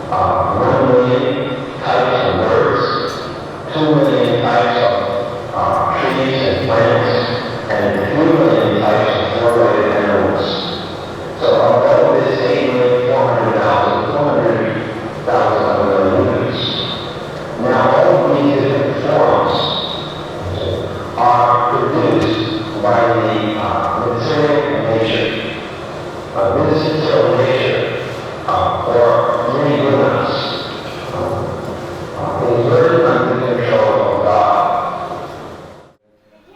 1 million types of birds, 2 million types of trees and plants, and 3 million types of four-legged animals. So although this 8,400,000 other units, now all of these different forms are produced by the material nature. This material nature, or many gunas, is very under the control of God.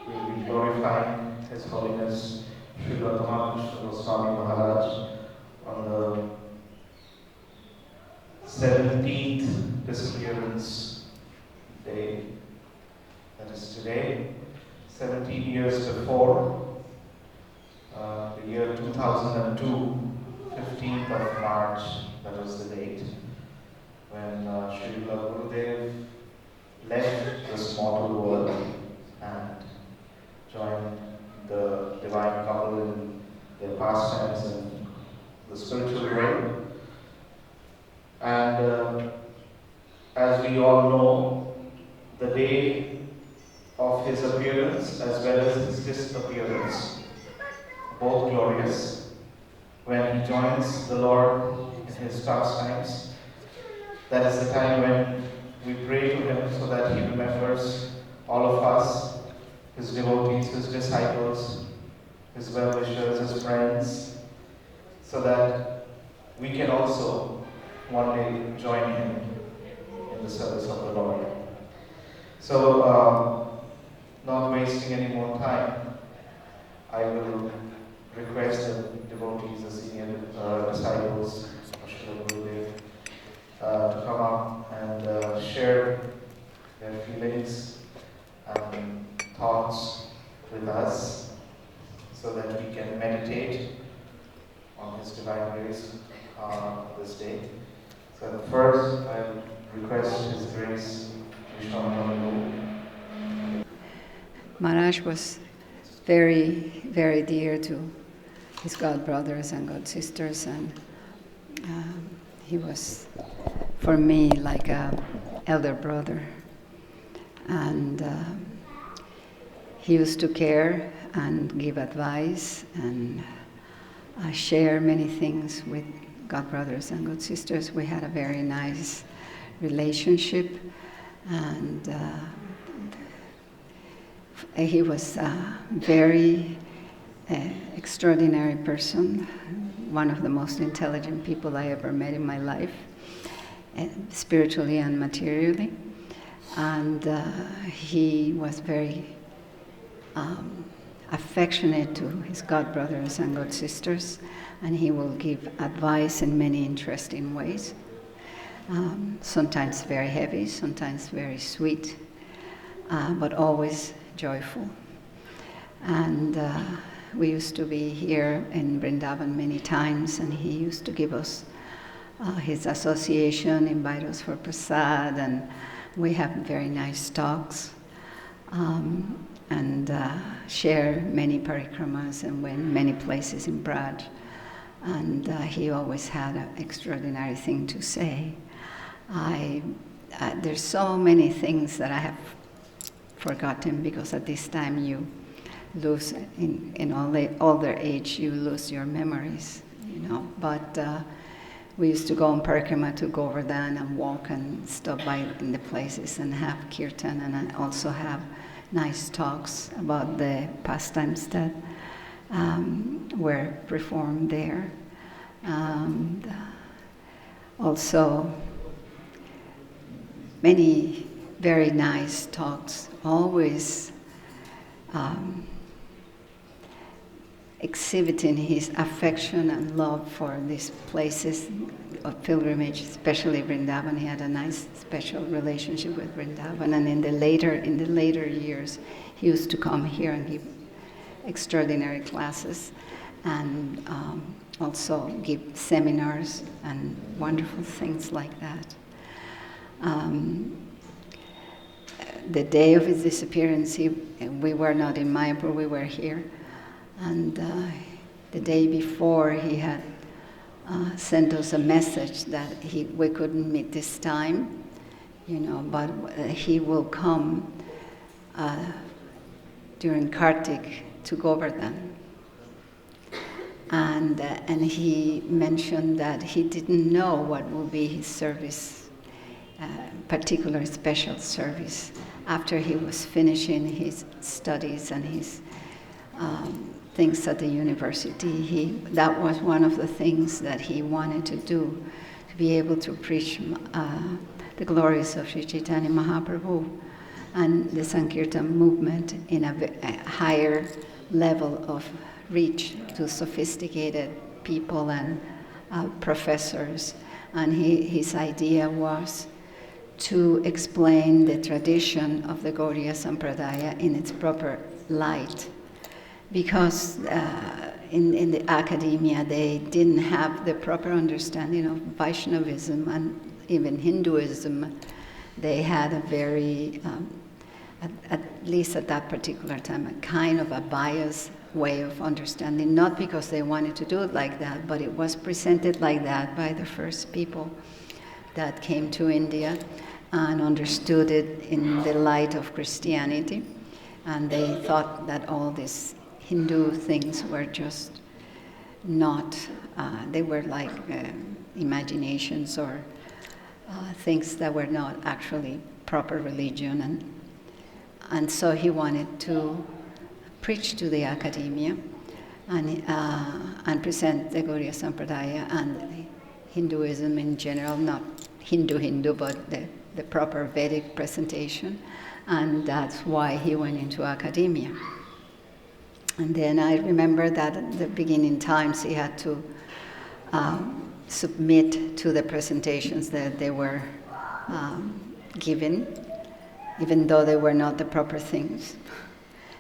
We will be glorifying His Holiness Srila Tamal on the 17th Disappearance Day, that is today, 17 years before, the year 2002, 15th of March, that was the date, when Srila Gurudev left this mortal world and joined the divine couple in their pastimes in the spiritual realm. And as we all know, the day of his appearance as well as his disappearance, both glorious, when he joins the Lord in his pastimes, that is the time when we pray to him so that he remembers all of us, his devotees, his disciples, his well-wishers, his friends, so that we can also one day join him in the service of the Lord. So, not wasting any more time, I will request the devotees, the senior disciples of Srila Gurudev, to come up and share their feelings and thoughts with us so that we can meditate on His divine grace this day. So first, I request His Grace, Krishna. Maharaj was very, very dear to his god brothers and god sisters, and he was, for me, like an elder brother. And he used to care and give advice and share many things with god brothers and god sisters. We had a very nice relationship, and he was a very extraordinary person, one of the most intelligent people I ever met in my life, spiritually and materially. And he was very affectionate to his god brothers and god sisters, and he will give advice in many interesting ways. Sometimes very heavy, sometimes very sweet, but always joyful. And we used to be here in Vrindavan many times, and he used to give us his association, invite us for prasad, and we have very nice talks, and share many parikramas and went many places in Braj. And he always had an extraordinary thing to say. There's so many things that I have forgotten, because at this time you lose, in older age, you lose your memories, you know. But we used to go on parikrama to Govardhan and walk and stop by in the places and have kirtan, and also have nice talks about the pastimes that were performed there. Also, many very nice talks, always exhibiting his affection and love for these places of pilgrimage, especially Vrindavan. He had a nice special relationship with Vrindavan, and in the later years, he used to come here and give extraordinary classes, and also give seminars and wonderful things like that. The day of his disappearance, we were not in Mayapur, we were here. And the day before, he had sent us a message that we couldn't meet this time, but he will come during Kartik to Govardhan. And he mentioned that he didn't know what will be his service, particular special service, after he was finishing his studies and his things at the university. That was one of the things that he wanted to do, to be able to preach the glories of Sri Chaitanya Mahaprabhu and the Sankirtan movement in a higher level of reach to sophisticated people and professors. And his idea was to explain the tradition of the Gaudiya Sampradaya in its proper light. Because in the academia they didn't have the proper understanding of Vaishnavism and even Hinduism. They had a very, at least at that particular time, a kind of a biased way of understanding, not because they wanted to do it like that, but it was presented like that by the first people that came to India and understood it in the light of Christianity. And they thought that all these Hindu things were just not, they were like imaginations or things that were not actually proper religion. And so he wanted to preach to the academia and present the Gaudiya Sampradaya and Hinduism in general, not Hindu, but the proper Vedic presentation. And that's why he went into academia. And then I remember that at the beginning times he had to submit to the presentations that they were given, even though they were not the proper things,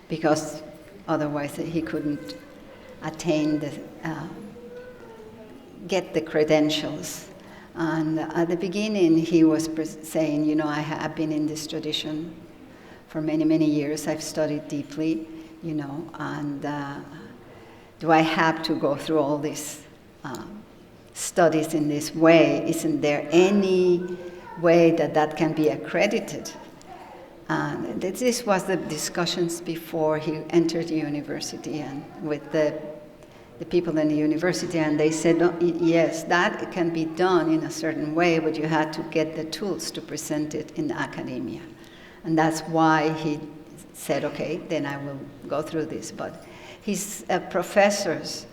because otherwise he couldn't attain get the credentials. And at the beginning he was saying, I have been in this tradition for many, many years. I've studied deeply, and do I have to go through all these studies in this way? Isn't there any way that can be accredited? And this was the discussions before he entered the university and with the people in the university, and they said, yes, that can be done in a certain way, but you had to get the tools to present it in the academia. And that's why he said, okay, then I will go through this. But his professors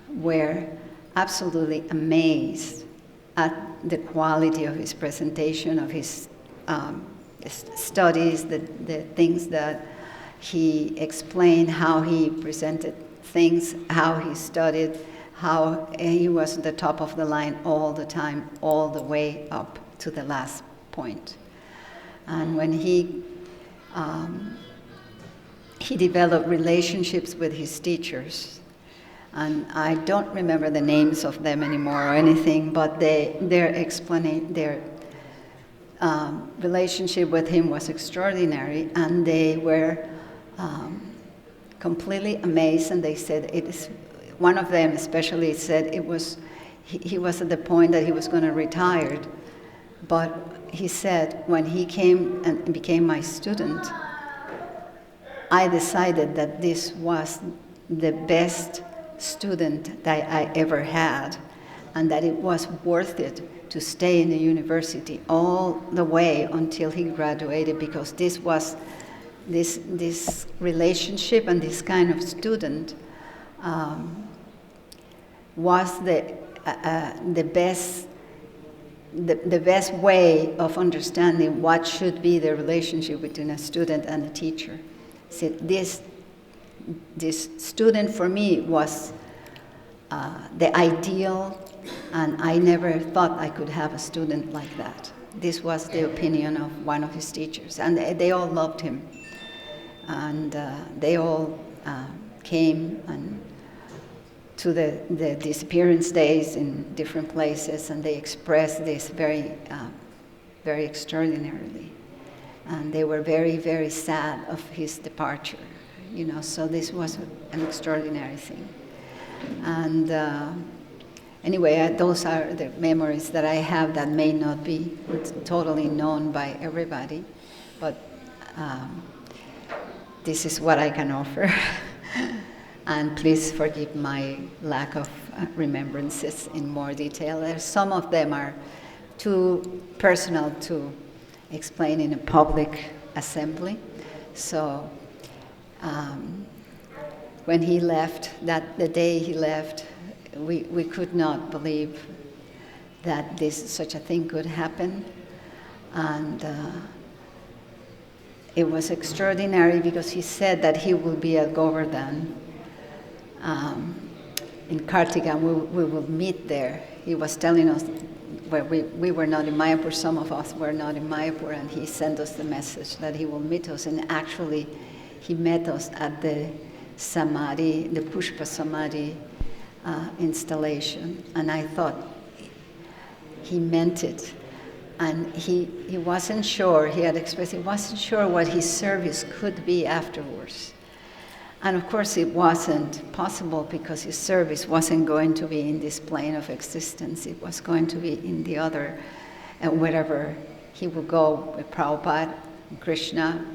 were absolutely amazed at the quality of his presentation, of his studies, the things that he explained, how he presented things, how he studied, how he was at the top of the line all the time, all the way up to the last point. And when he developed relationships with his teachers, and I don't remember the names of them anymore or anything, but their relationship with him was extraordinary, and they were completely amazed. And they said one of them especially said he was at the point that he was going to retire, but he said, when he came and became my student, I decided that this was the best student that I ever had, and that it was worth it to stay in the university all the way until he graduated, because this was this relationship and this kind of student was the best way of understanding what should be the relationship between a student and a teacher. So this student for me was the ideal, and I never thought I could have a student like that. This was the opinion of one of his teachers, and they all loved him. And they all came to the disappearance days in different places, and they expressed this very, very extraordinarily. And they were very, very sad of his departure, so this was an extraordinary thing. And anyway, those are the memories that I have that may not be totally known by everybody, but this is what I can offer. And please forgive my lack of remembrances in more detail. Some of them are too personal to explain in a public assembly. So when he left, the day he left, we could not believe that such a thing could happen. And it was extraordinary because he said that he will be at Govardhan in Kartika, we will meet there. He was telling us, well, we were not in Mayapur, some of us were not in Mayapur, and he sent us the message that he will meet us. And actually, he met us at the Samadhi, the Pushpa Samadhi installation. And I thought he meant it. And he wasn't sure, he had expressed, he wasn't sure what his service could be afterwards. And of course it wasn't possible because his service wasn't going to be in this plane of existence. It was going to be in the other, wherever he would go with Prabhupada, Krishna,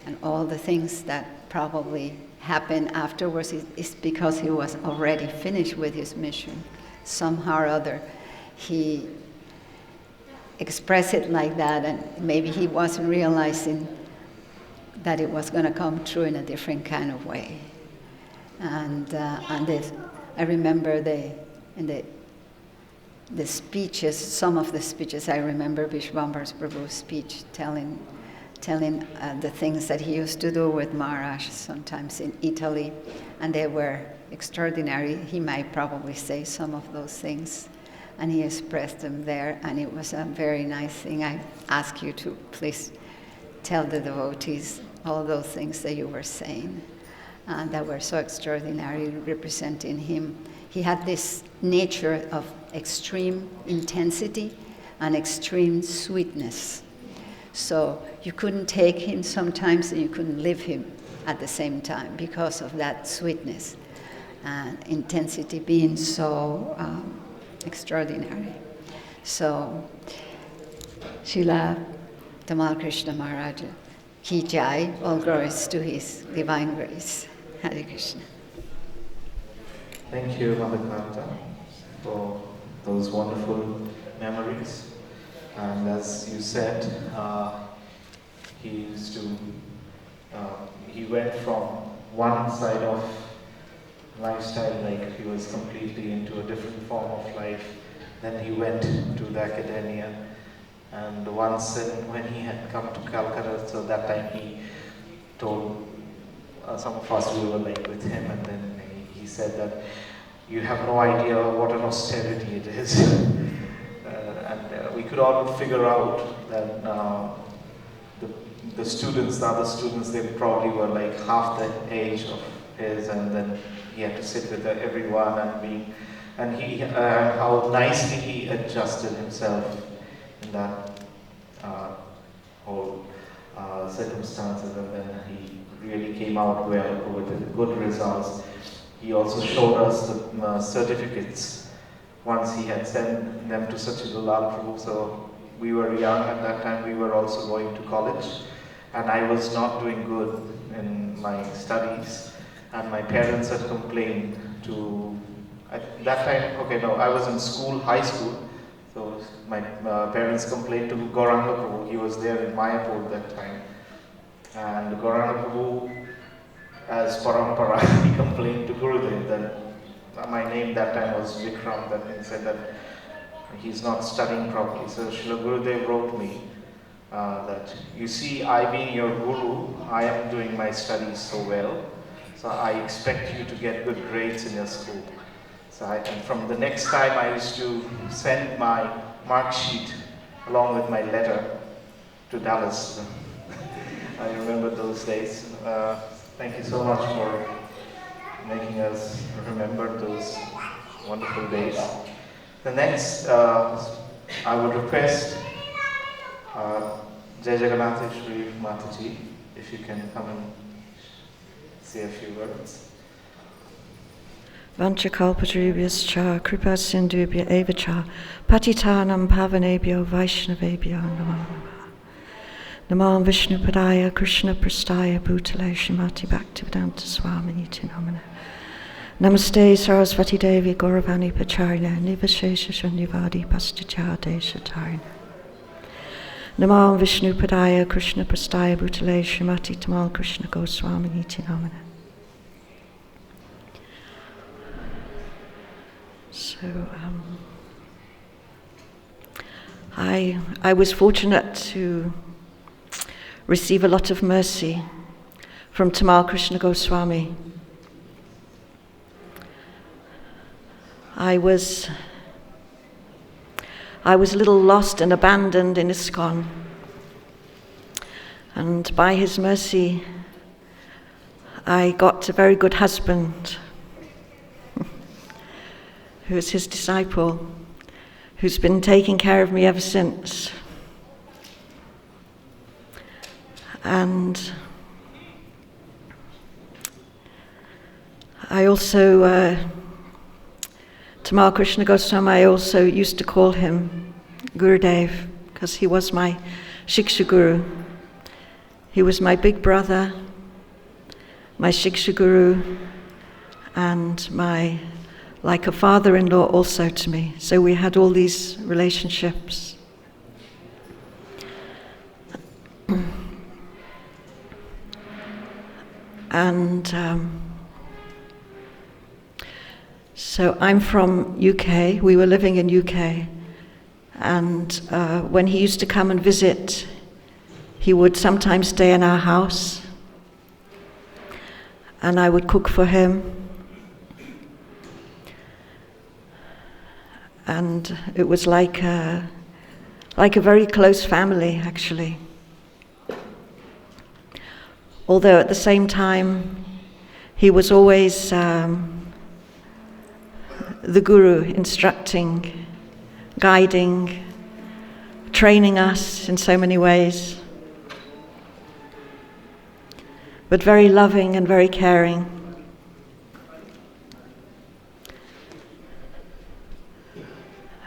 and all the things that probably happened afterwards is because he was already finished with his mission. Somehow or other, he expressed it like that, and maybe he wasn't realizing that it was going to come true in a different kind of way. And I remember the speeches, some of the speeches. I remember Vishwambar Prabhu's speech telling the things that he used to do with Maharaj sometimes in Italy, and they were extraordinary. He might probably say some of those things, and he expressed them there, and it was a very nice thing. I ask you to please tell the devotees all those things that you were saying that were so extraordinary, representing him. He had this nature of extreme intensity and extreme sweetness. So you couldn't take him sometimes and you couldn't live him at the same time because of that sweetness and intensity being so extraordinary. So Srila Tamal Krishna Maharaj Ki Jai, all glories to his divine grace. Hare Krishna. Thank you, Mother Kanta, for those wonderful memories. And as you said, he went from one side of lifestyle, like he was completely into a different form of life. Then he went to the academia. And once when he had come to Calcutta, so that time he told some of us, we were like with him, and then he said that you have no idea what an austerity it is. And we could all figure out that the other students, they probably were like half the age of his, and then he had to sit with everyone and how nicely he adjusted himself in that whole circumstances, and then he really came out well with good results. He also showed us the certificates once he had sent them to Sachidananda Prabhu. So we were young at that time, we were also going to college, and I was not doing good in my studies, and my parents had complained to, at that time, I was in school, high school. So my parents complained to Gauranga Prabhu. He was there in Mayapur that time. And Gauranga Prabhu, as parampara, he complained to Gurudev that my name that time was Vikram, that he said that he's not studying properly. So Srila Gurudev wrote me that, you see, I being your Guru, I am doing my studies so well. So I expect you to get good grades in your school. So and from the next time I used to send my mark sheet along with my letter to Dallas. I remember those days. Thank you so much for making us remember those wonderful days. The next, I would request Jai Jagannatheshwari Mataji, if you can come and say a few words. Vanchakalpatarubhyascha kripa sindhubhya eva cha patitanam pavanebhyo vaishnavebhyo namo namaha. Namo Vishnu Padaya Krishna Prastaya Bhutale Shrimati Bhaktivedanta Swamini Namane. Namaste Sarasvati Devi Gauravani Pacharya Nivashesha Shunivadi Pasticha Deshatarina. Namo Vishnu Padaya Krishna Prastaya Bhutale Shrimati Tamal Krishna Goswamini Namane. So, I was fortunate to receive a lot of mercy from Tamal Krishna Goswami. I was a little lost and abandoned in ISKCON, and by his mercy I got a very good husband who is his disciple, who's been taking care of me ever since. And I also, Tamal Krishna Goswami, I also used to call him Gurudev, because he was my Shiksha Guru. He was my big brother, my Shiksha Guru, and like a father-in-law also to me. So we had all these relationships. And so I'm from UK. We were living in UK. And when he used to come and visit, he would sometimes stay in our house. And I would cook for him. And it was like a very close family, actually. Although at the same time, he was always the guru, instructing, guiding, training us in so many ways. But very loving and very caring.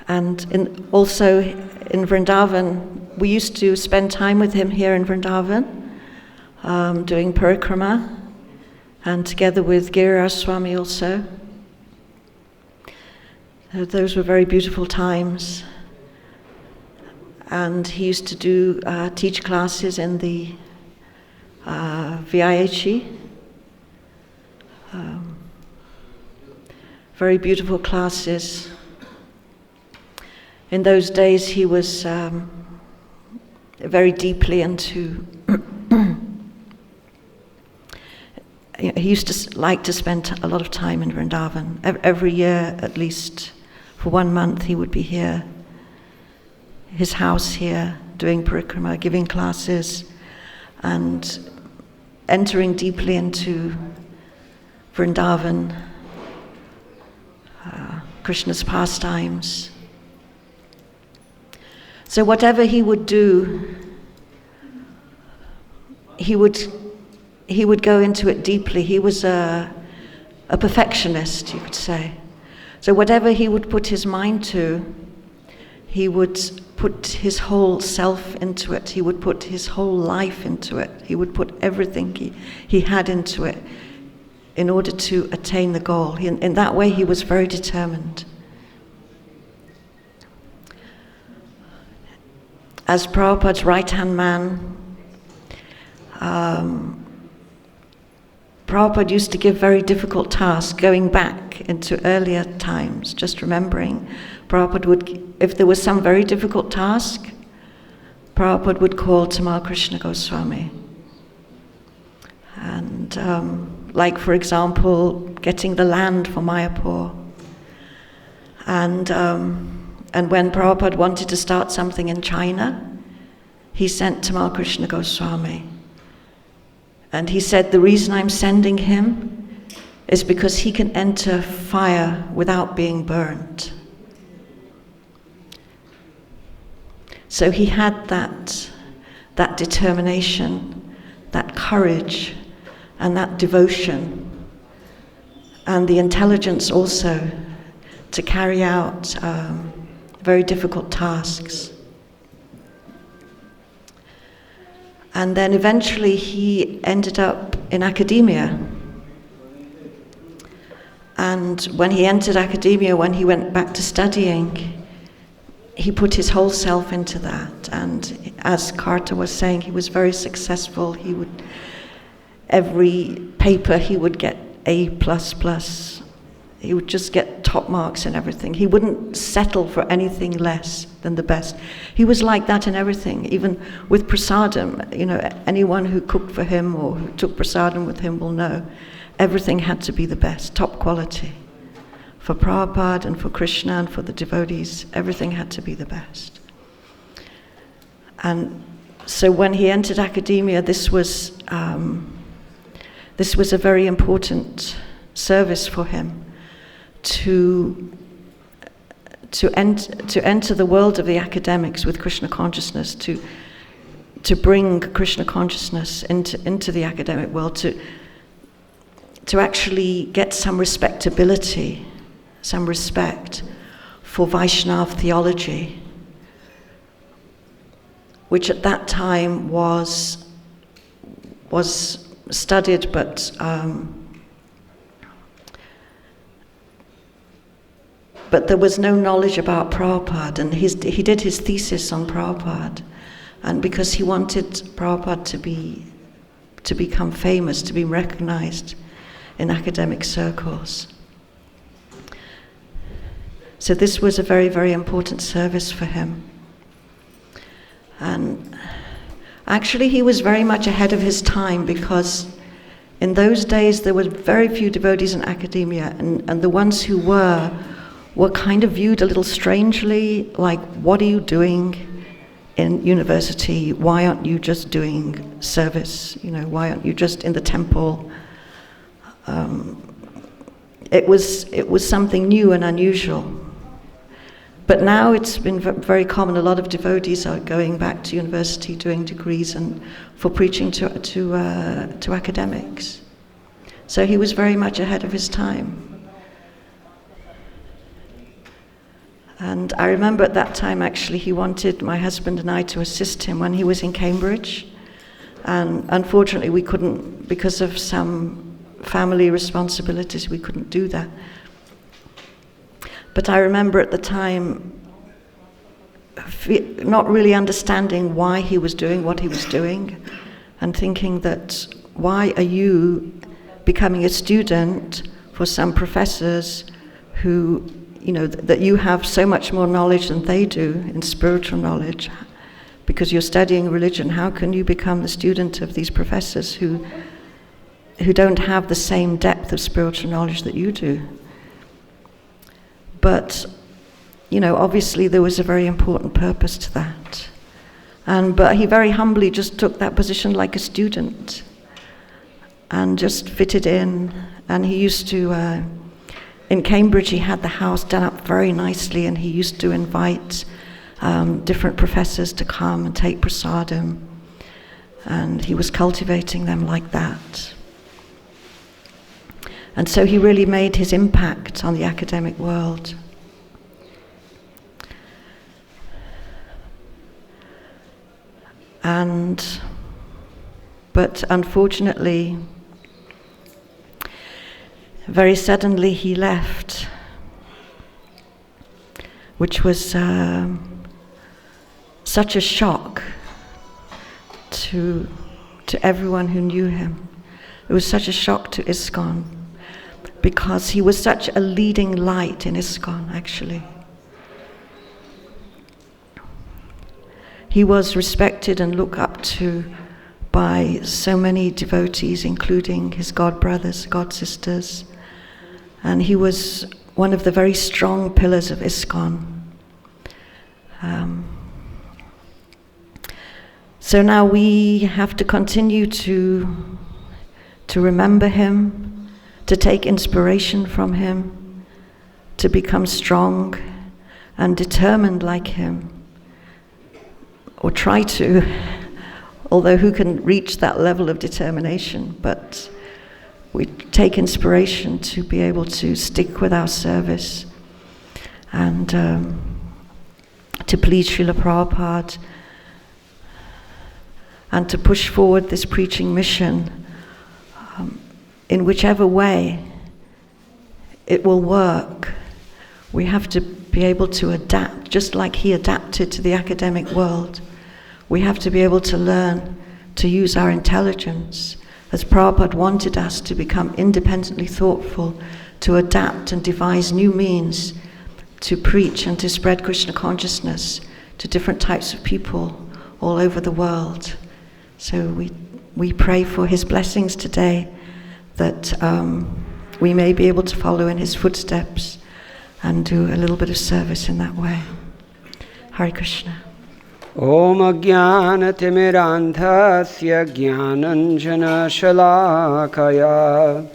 And also in Vrindavan, we used to spend time with him here in Vrindavan, doing parikrama, and together with Giriraj Swami also. Those were very beautiful times. And he used to teach classes in the VIHE. Very beautiful classes. In those days, he was very deeply into. He used to like to spend a lot of time in Vrindavan. Every year, at least for 1 month, he would be here. His house here, doing parikrama, giving classes, and entering deeply into Vrindavan, Krishna's pastimes. So whatever he would do, he would go into it deeply. He was a perfectionist, you could say. So whatever he would put his mind to, he would put his whole self into it. He would put his whole life into it. He would put everything he had into it in order to attain the goal. In that way, he was very determined. As Prabhupada's right-hand man, Prabhupada used to give very difficult tasks, going back into earlier times, just remembering. Prabhupada would, if there was some very difficult task, Prabhupada would call Tamal Krishna Goswami. And like, for example, getting the land for Mayapur. And when Prabhupada wanted to start something in China, he sent Tamal Krishna Goswami. And he said, the reason I'm sending him is because he can enter fire without being burnt. So he had that determination, that courage, and that devotion. and the intelligence also to carry out very difficult tasks. And then eventually he ended up in academia. And when he entered academia, when he went back to studying, he put his whole self into that. And as Carter was saying, he was very successful. He would, every paper he would get A++. He would just get top marks in everything. He wouldn't settle for anything less than the best. He was like that in everything, even with prasadam. You know, anyone who cooked for him or who took prasadam with him will know everything had to be the best, top quality. For Prabhupada and for Krishna and for the devotees, everything had to be the best. And so when he entered academia, this was a very important service for him to enter the world of the academics with Krishna consciousness, to bring Krishna consciousness into the academic world, to actually get some respectability, some respect for Vaishnava theology, which at that time was studied, but there was no knowledge about Prabhupada, and he did his thesis on Prabhupada, and because he wanted Prabhupada to become famous, to be recognized in academic circles. So this was a very, very important service for him. And actually he was very much ahead of his time, because in those days there were very few devotees in academia, and the ones who were kind of viewed a little strangely, like, what are you doing in university? Why aren't you just doing service? You know, why aren't you just in the temple? It was something new and unusual. But now it's been very common. A lot of devotees are going back to university, doing degrees, and for preaching to academics. So he was very much ahead of his time. And I remember at that time, actually, he wanted my husband and I to assist him when he was in Cambridge. And unfortunately, we couldn't, because of some family responsibilities, we couldn't do that. But I remember at the time not really understanding why he was doing what he was doing, and thinking that, why are you becoming a student for some professors who, you know, that you have so much more knowledge than they do in spiritual knowledge, because you're studying religion. How can you become the student of these professors who don't have the same depth of spiritual knowledge that you do? But, you know, obviously there was a very important purpose to that. But he very humbly just took that position like a student and just fitted in. And he used to, in Cambridge, he had the house done up very nicely, and he used to invite different professors to come and take prasadam. And he was cultivating them like that. And so he really made his impact on the academic world. But unfortunately, very suddenly he left, which was such a shock to everyone who knew him. It was such a shock to ISKCON, because he was such a leading light in ISKCON, actually. He was respected and looked up to by so many devotees, including his god brothers, god sisters, and he was one of the very strong pillars of ISKCON. So now we have to continue to remember him, to take inspiration from him, to become strong and determined like him, or try to, although who can reach that level of determination, but we take inspiration to be able to stick with our service and to please Srila Prabhupada and to push forward this preaching mission in whichever way it will work. We have to be able to adapt, just like he adapted to the academic world. We have to be able to learn to use our intelligence, as Prabhupada wanted us to become independently thoughtful, to adapt and devise new means to preach and to spread Krishna consciousness to different types of people all over the world. So we pray for his blessings today, that we may be able to follow in his footsteps and do a little bit of service in that way. Hare Krishna. Om Ajnana-timirandhasya Jnananjana-shalakaya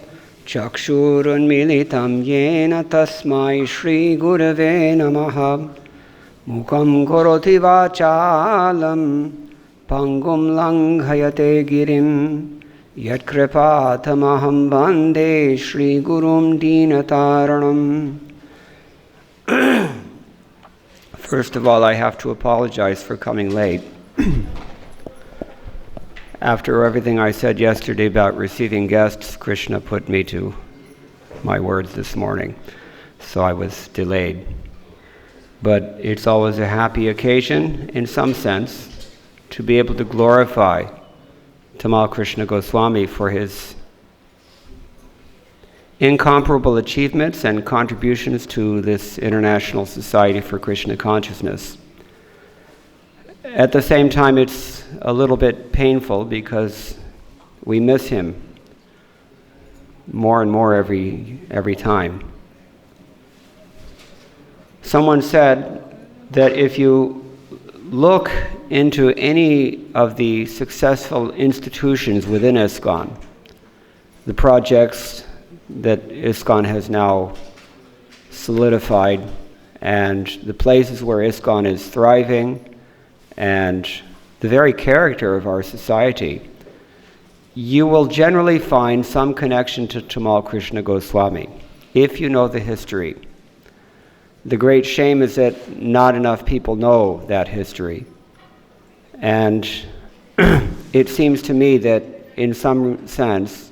Chakshurunmilitam Yena Tasmai Shri Gurave Namaha Mukam Karoti Vachalam Pangum Langhayate Girim Yat Kripatamaham Bande Shri Gurum Dinataranam. First of all, I have to apologize for coming late. After everything I said yesterday about receiving guests, Krishna put me to my words this morning, so I was delayed. But it's always a happy occasion, in some sense, to be able to glorify Tamal Krishna Goswami for his incomparable achievements and contributions to this International Society for Krishna Consciousness. At the same time, it's a little bit painful because we miss him more and more every time. Someone said that if you look into any of the successful institutions within ISKCON, the projects that ISKCON has now solidified, and the places where ISKCON is thriving, and the very character of our society, you will generally find some connection to Tamal Krishna Goswami, if you know the history. The great shame is that not enough people know that history. And it seems to me that in some sense,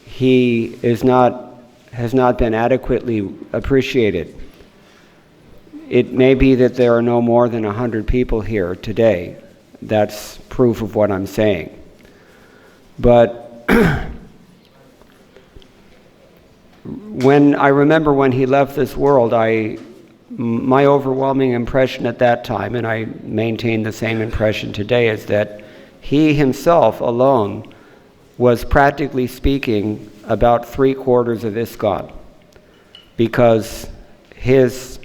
he has not been adequately appreciated. It may be that there are no more than 100 people here today. That's proof of what I'm saying. But I remember when he left this world, my overwhelming impression at that time, and I maintain the same impression today, is that he himself alone was practically speaking about 3/4 of ISKCON, because his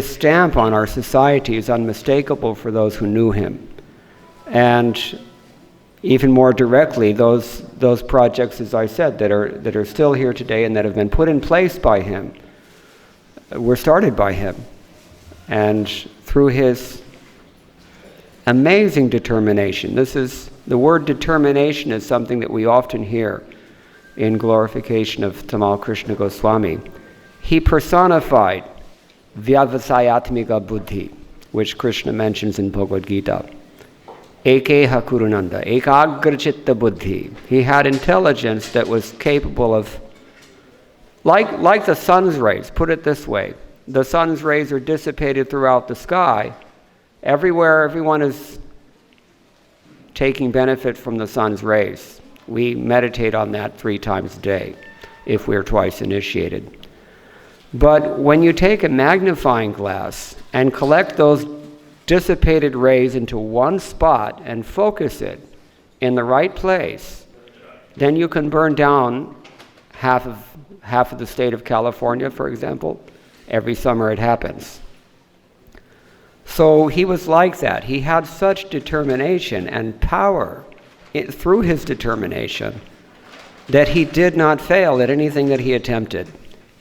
stamp on our society is unmistakable for those who knew him. And even more directly, those projects, as I said, that are still here today and that have been put in place by him, were started by him. And through his amazing determination, the word determination is something that we often hear in glorification of Tamal Krishna Goswami. He personified Vyavasayatmika Buddhi, which Krishna mentions in Bhagavad-Gita. Ekeha Kurunanda, Ekagrachitta Buddhi. He had intelligence that was capable of, like the sun's rays, put it this way, the sun's rays are dissipated throughout the sky. Everywhere, everyone is taking benefit from the sun's rays. We meditate on that 3 times a day, if we're twice initiated. But when you take a magnifying glass and collect those dissipated rays into one spot and focus it in the right place, then you can burn down half of the state of California, for example. Every summer it happens. So he was like that. He had such determination and power through his determination that he did not fail at anything that he attempted.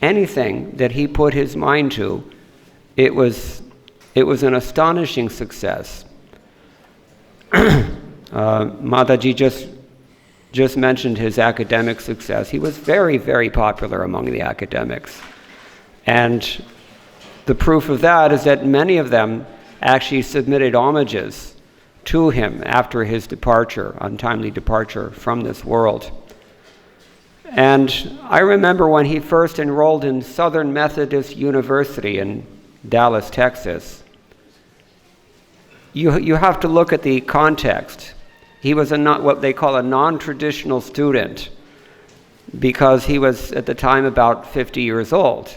Anything that he put his mind to, it was an astonishing success. Mataji just just mentioned his academic success. He was very, very popular among the academics. And the proof of that is that many of them actually submitted homages to him after his departure, untimely departure from this world. And I remember when he first enrolled in Southern Methodist University in Dallas, Texas. You have to look at the context. He was what they call a non-traditional student because he was at the time about 50 years old.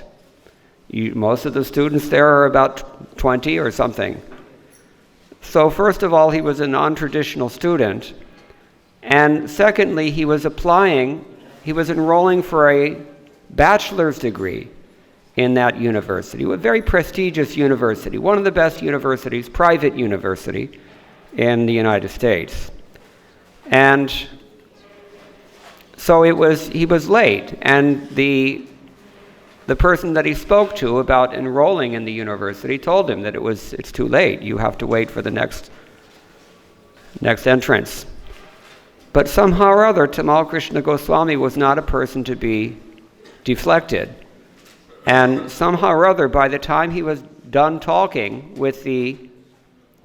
Most of the students there are about 20 or something. So first of all, he was a non-traditional student. And secondly, he was enrolling for a bachelor's degree in that university, a very prestigious university, one of the best universities, private university in the United States. And so he was late, and the person that he spoke to about enrolling in the university told him that it's too late. You have to wait for the next entrance. But somehow or other, Tamal Krishna Goswami was not a person to be deflected. And somehow or other, by the time he was done talking with the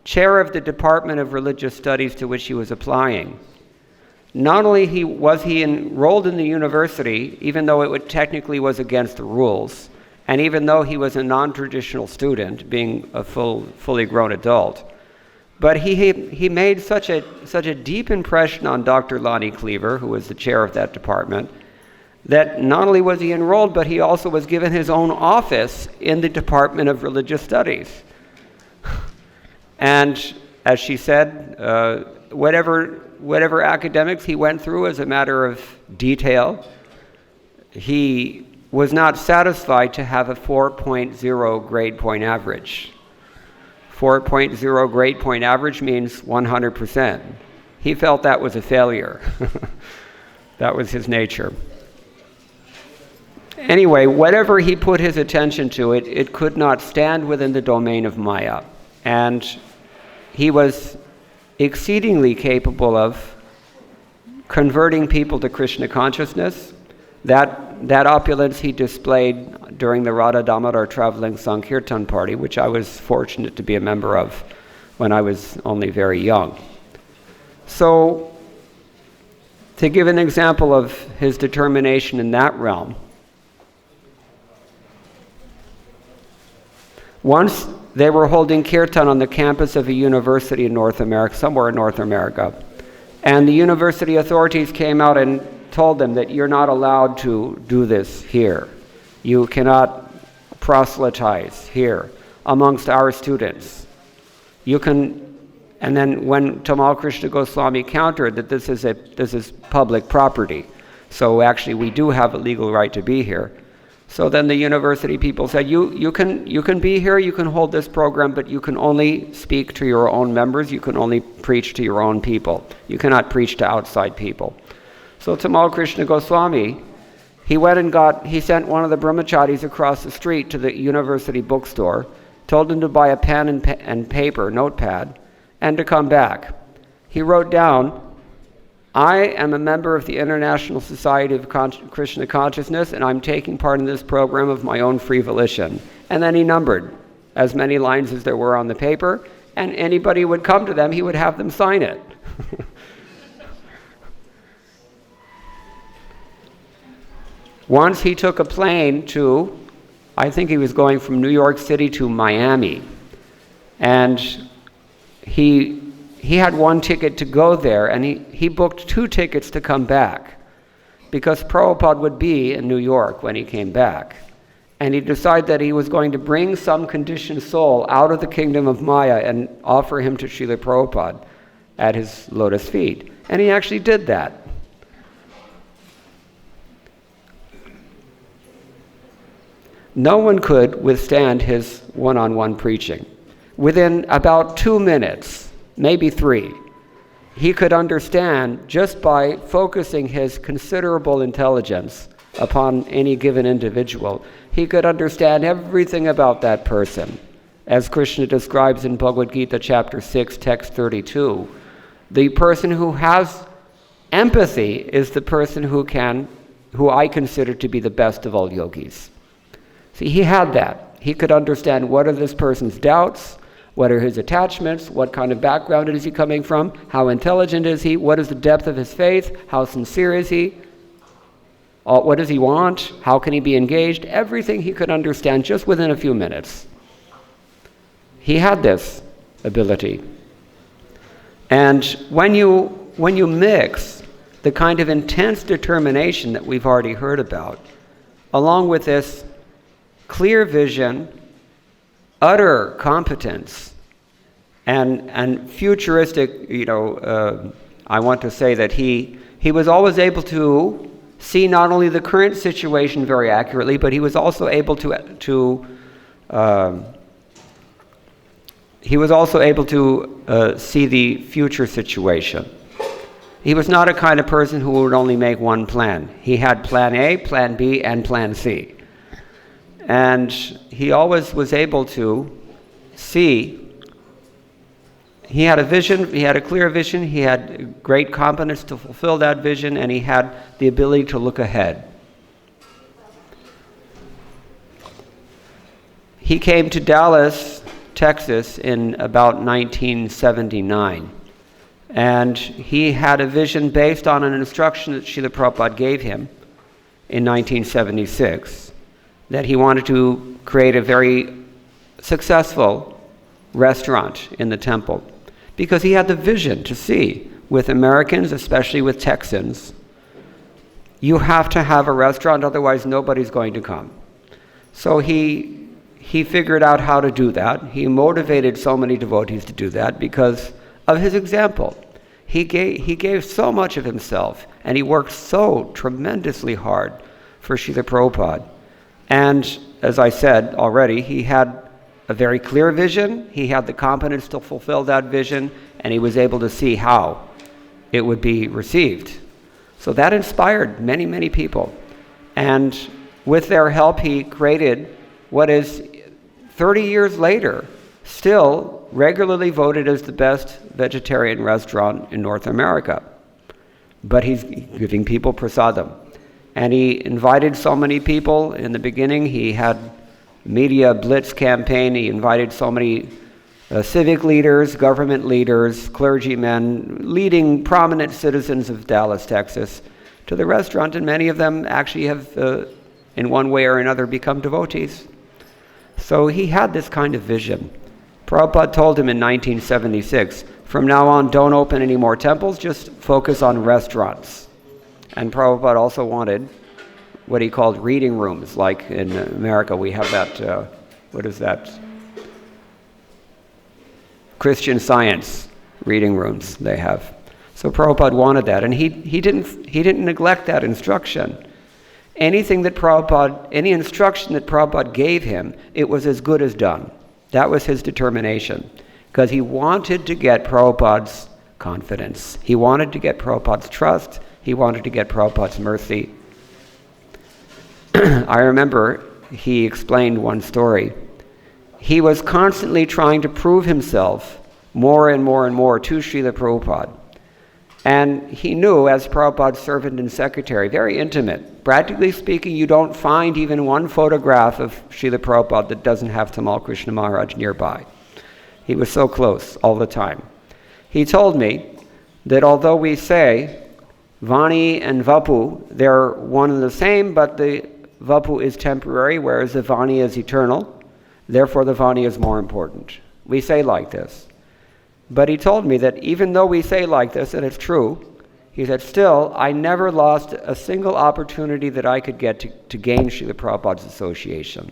chair of the Department of Religious Studies to which he was applying, not only was he enrolled in the university, even though it technically was against the rules, and even though he was a non-traditional student, being a fully grown adult, but he made such a deep impression on Dr. Lonnie Cleaver, who was the chair of that department, that not only was he enrolled, but he also was given his own office in the Department of Religious Studies. And as she said, whatever academics he went through as a matter of detail, he was not satisfied to have a 4.0 grade point average. 4.0 grade point average means 100%. He felt that was a failure. That was his nature. Anyway, whatever he put his attention to, it could not stand within the domain of Maya. And he was exceedingly capable of converting people to Krishna consciousness. That opulence he displayed during the Radha Damodar traveling Sankirtan party, which I was fortunate to be a member of when I was only very young. So, to give an example of his determination in that realm, once they were holding kirtan on the campus of a university in North America, somewhere in North America, and the university authorities came out and told them that you're not allowed to do this here. You cannot proselytize here amongst our students. You can, and then when Tamal Krishna Goswami countered that this is public property, so actually we do have a legal right to be here. So then the university people said, you can be here, you can hold this program, but you can only speak to your own members, you can only preach to your own people. You cannot preach to outside people. So Tamal Krishna Goswami, he sent one of the brahmacharis across the street to the university bookstore, told him to buy a pen and paper, notepad, and to come back. He wrote down, I am a member of the International Society of Krishna Consciousness, and I'm taking part in this program of my own free volition. And then he numbered as many lines as there were on the paper, and anybody would come to them, he would have them sign it. Once he took a plane I think he was going from New York City to Miami, and he had one ticket to go there, and he booked 2 tickets to come back because Prabhupada would be in New York when he came back. And he decided that he was going to bring some conditioned soul out of the kingdom of Maya and offer him to Srila Prabhupada at his lotus feet. And he actually did that. No one could withstand his one-on-one preaching. Within about 2 minutes, maybe 3, he could understand just by focusing his considerable intelligence upon any given individual. He could understand everything about that person. As Krishna describes in Bhagavad-Gita chapter 6, text 32, the person who has Empathy is the person who I consider to be the best of all yogis. See, he had that. He could understand what are this person's doubts, what are his attachments, what kind of background is he coming from, how intelligent is he, what is the depth of his faith, how sincere is he, what does he want, how can he be engaged, everything he could understand just within a few minutes. He had this ability. And when you mix the kind of intense determination that we've already heard about, along with this clear vision, utter competence, and futuristic, I want to say that he was always able to see not only the current situation very accurately, but he was also able to see the future situation. He was not a kind of person who would only make one plan. He had plan A, plan B, and plan C. And he always was able to see. He had a vision, he had a clear vision, he had great competence to fulfill that vision, and he had the ability to look ahead. He came to Dallas, Texas in about 1979. And he had a vision based on an instruction that Srila Prabhupada gave him in 1976, that he wanted to create a very successful restaurant in the temple, because he had the vision to see with Americans, especially with Texans, you have to have a restaurant, otherwise nobody's going to come. So he figured out how to do that. He motivated so many devotees to do that because of his example. He gave so much of himself, and he worked so tremendously hard for Srila Prabhupada. And as I said already, he had a very clear vision, he had the competence to fulfill that vision, and he was able to see how it would be received. So that inspired many, many people. And with their help, he created what is 30 years later still regularly voted as the best vegetarian restaurant in North America. But he's giving people prasadam. And he invited so many people. In the beginning, he had media blitz campaign. He invited so many civic leaders, government leaders, clergymen, leading prominent citizens of Dallas, Texas, to the restaurant, and many of them actually have, in one way or another, become devotees. So he had this kind of vision. Prabhupada told him in 1976, from now on, don't open any more temples, just focus on restaurants. And Prabhupada also wanted what he called reading rooms, like in America we have that, what is that? Christian Science reading rooms they have. So Prabhupada wanted that, and he didn't neglect that instruction. Any instruction that Prabhupada gave him, it was as good as done. That was his determination, because he wanted to get Prabhupada's confidence. He wanted to get Prabhupada's trust. He wanted to get Prabhupada's mercy. I remember he explained one story. He was constantly trying to prove himself more and more and more to Srila Prabhupada. And he knew, as Prabhupada's servant and secretary, very intimate. Practically speaking, you don't find even one photograph of Srila Prabhupada that doesn't have Tamal Krishna Maharaj nearby. He was so close all the time. He told me that although we say Vani and Vapu, they're one and the same, but the Vapu is temporary, whereas the Vani is eternal. Therefore, the Vani is more important. We say like this. But he told me that even though we say like this, and it's true, he said, still, I never lost a single opportunity that I could get to gain Srila Prabhupada's association.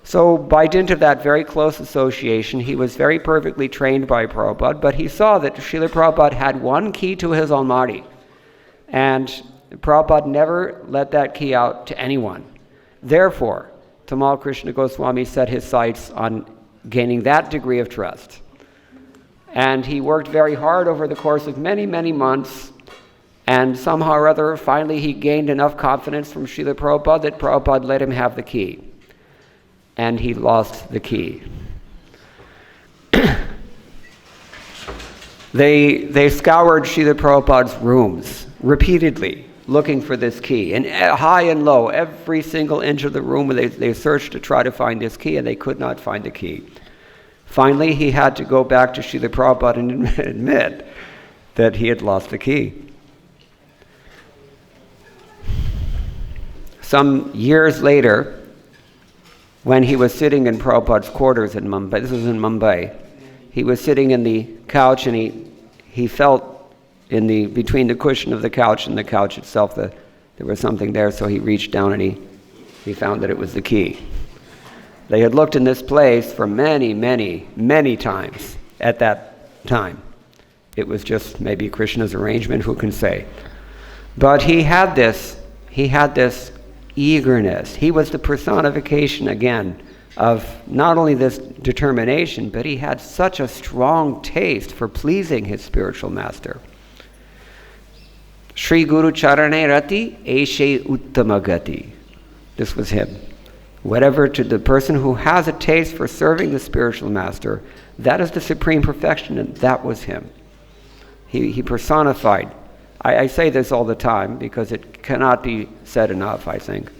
So by dint of that very close association, he was very perfectly trained by Prabhupada, but he saw that Srila Prabhupada had one key to his almari, and Prabhupada never let that key out to anyone. Therefore, Tamal Krishna Goswami set his sights on gaining that degree of trust. And he worked very hard over the course of many, many months, and somehow or other, finally he gained enough confidence from Srila Prabhupada that Prabhupada let him have the key. And he lost the key. They scoured Srila Prabhupada's rooms repeatedly, looking for this key. And high and low, every single inch of the room, they searched to try to find this key, and they could not find the key. Finally, he had to go back to Srila Prabhupada and admit that he had lost the key. Some years later, when he was sitting in Prabhupada's quarters in Mumbai, this was in Mumbai, he was sitting in the couch, and he felt between the cushion of the couch and the couch itself that there was something there, so he reached down and he found that it was the key. They had looked in this place for many, many, many times at that time. It was just maybe Krishna's arrangement, who can say. But he had this eagerness. He was the personification again of not only this determination, but he had such a strong taste for pleasing his spiritual master. Shri Guru Charane Rati Eshe Uttamagati. This was him. Whatever, to the person who has a taste for serving the spiritual master, that is the supreme perfection, and that was him. He personified. I say this all the time because it cannot be said enough, I think.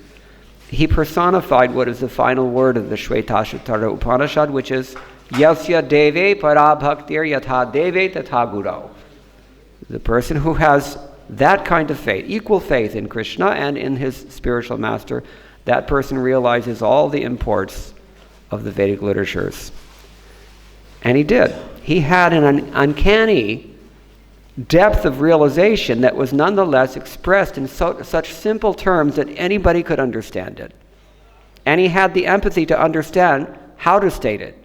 He personified what is the final word of the Shvetashvatara Upanishad, which is Yasya Deve Parabhaktir Yatha Deve Tatha Guru. The person who has that kind of faith, equal faith in Krishna and in his spiritual master, that person realizes all the imports of the Vedic literatures. And he did. He had an uncanny depth of realization that was nonetheless expressed in such simple terms that anybody could understand it. And he had the empathy to understand how to state it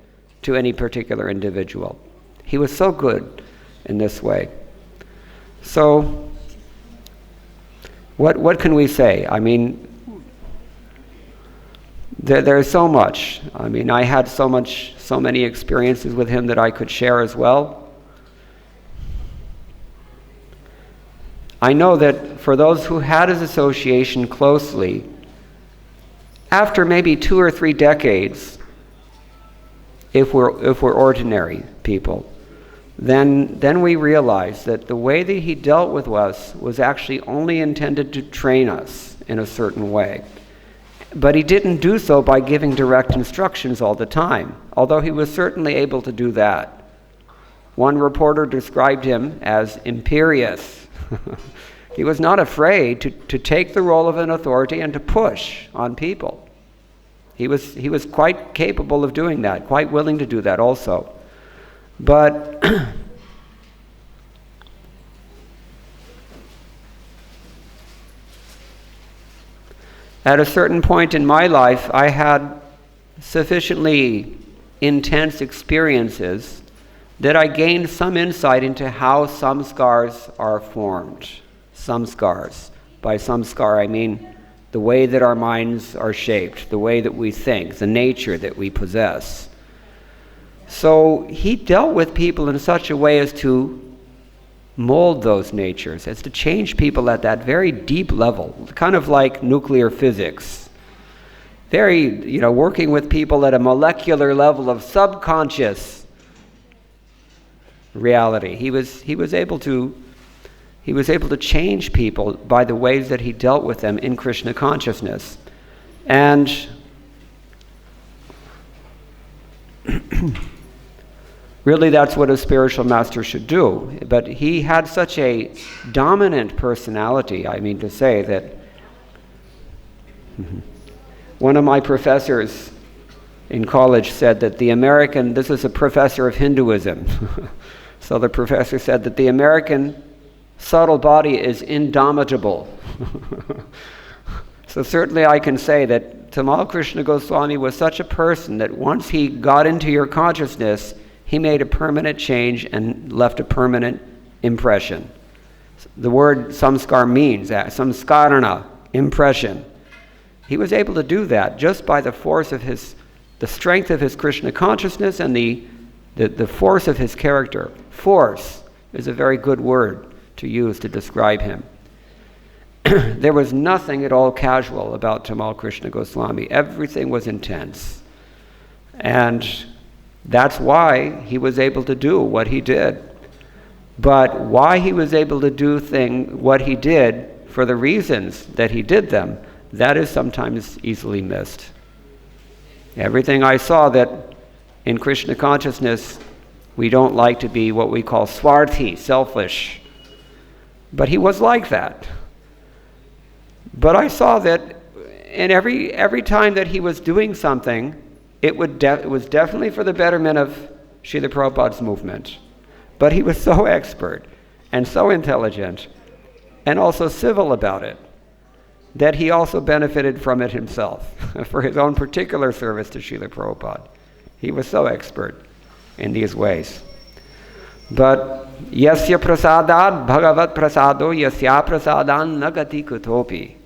to any particular individual. He was so good in this way. So, what can we say? I mean, there's so much. I mean, I had so many experiences with him that I could share as well. I know that for those who had his association closely, after maybe 2 or 3 decades, if we're ordinary people, then we realize that the way that he dealt with us was actually only intended to train us in a certain way. But he didn't do so by giving direct instructions all the time, although he was certainly able to do that. One reporter described him as imperious. He was not afraid to take the role of an authority and to push on people. He was quite capable of doing that, quite willing to do that also. But at a certain point in my life, I had sufficiently intense experiences that I gained some insight into how samskars are formed. Samskars. By samskar, I mean the way that our minds are shaped, the way that we think, the nature that we possess. So he dealt with people in such a way as to mold those natures, as to change people at that very deep level, kind of like nuclear physics. Very, working with people at a molecular level of subconscious reality. He was able to change people by the ways that he dealt with them in Krishna consciousness. And really that's what a spiritual master should do. But he had such a dominant personality, I mean to say, that one of my professors in college said that this is a professor of Hinduism, so the professor said that the American subtle body is indomitable. So certainly I can say that Tamal Krishna Goswami was such a person that once he got into your consciousness, he made a permanent change and left a permanent impression. The word samskar means that, samskarana, impression. He was able to do that just by the force of the strength of his Krishna consciousness and the force of his character. Force is a very good word to use to describe him. There was nothing at all casual about Tamal Krishna Goswami. Everything was intense. And that's why he was able to do what he did. But why he was able to do what he did for the reasons that he did them, that is sometimes easily missed. Everything I saw that in Krishna consciousness, we don't like to be what we call swarthi, selfish. But he was like that. But I saw that in every time that he was doing something, it was definitely for the betterment of Srila Prabhupada's movement. But he was so expert and so intelligent and also civil about it that he also benefited from it himself for his own particular service to Srila Prabhupada. He was so expert in these ways. But yasya prasadad bhagavat prasado yasya prasadan nagati kutopi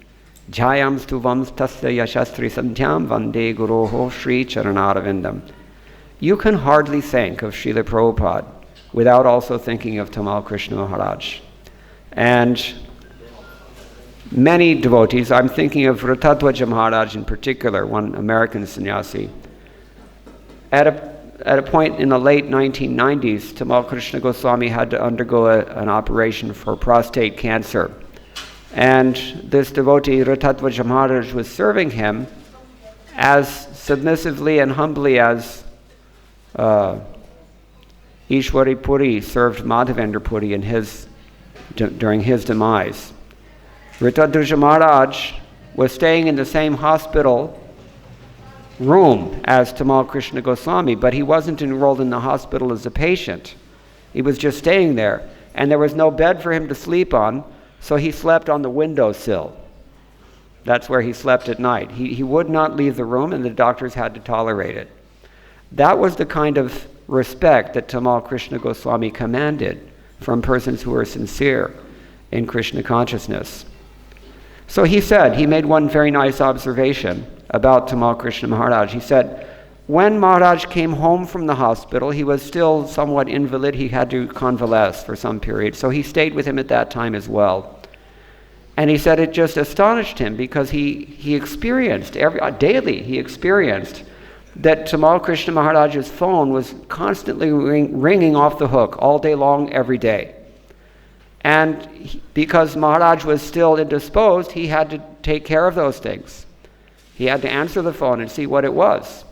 jayam stuvam tasya yashastri sandhyam vande guroho Sri Charanarvindam. You can hardly think of Srila Prabhupada without also thinking of Tamal Krishna Maharaj. And many devotees, I'm thinking of Ratadwaja Maharaj in particular, one American sannyasi. At a point in the late 1990s, Tamal Krishna Goswami had to undergo an operation for prostate cancer. And this devotee, Ratadwaja Maharaj, was serving him as submissively and humbly as Ishwari Puri served Madhavendra Puri during his demise. Ratadwaja Maharaj was staying in the same hospital room as Tamal Krishna Goswami, but he wasn't enrolled in the hospital as a patient. He was just staying there, and there was no bed for him to sleep on, so he slept on the windowsill. That's where he slept at night. He would not leave the room, and the doctors had to tolerate it. That was the kind of respect that Tamal Krishna Goswami commanded from persons who were sincere in Krishna consciousness. So he made one very nice observation about Tamal Krishna Maharaj. He said, when Maharaj came home from the hospital, he was still somewhat invalid. He had to convalesce for some period. So he stayed with him at that time as well. And he said it just astonished him because he experienced, daily he experienced that Tamal Krishna Maharaj's phone was constantly ringing off the hook all day long, every day. And because Maharaj was still indisposed, he had to take care of those things. He had to answer the phone and see what it was.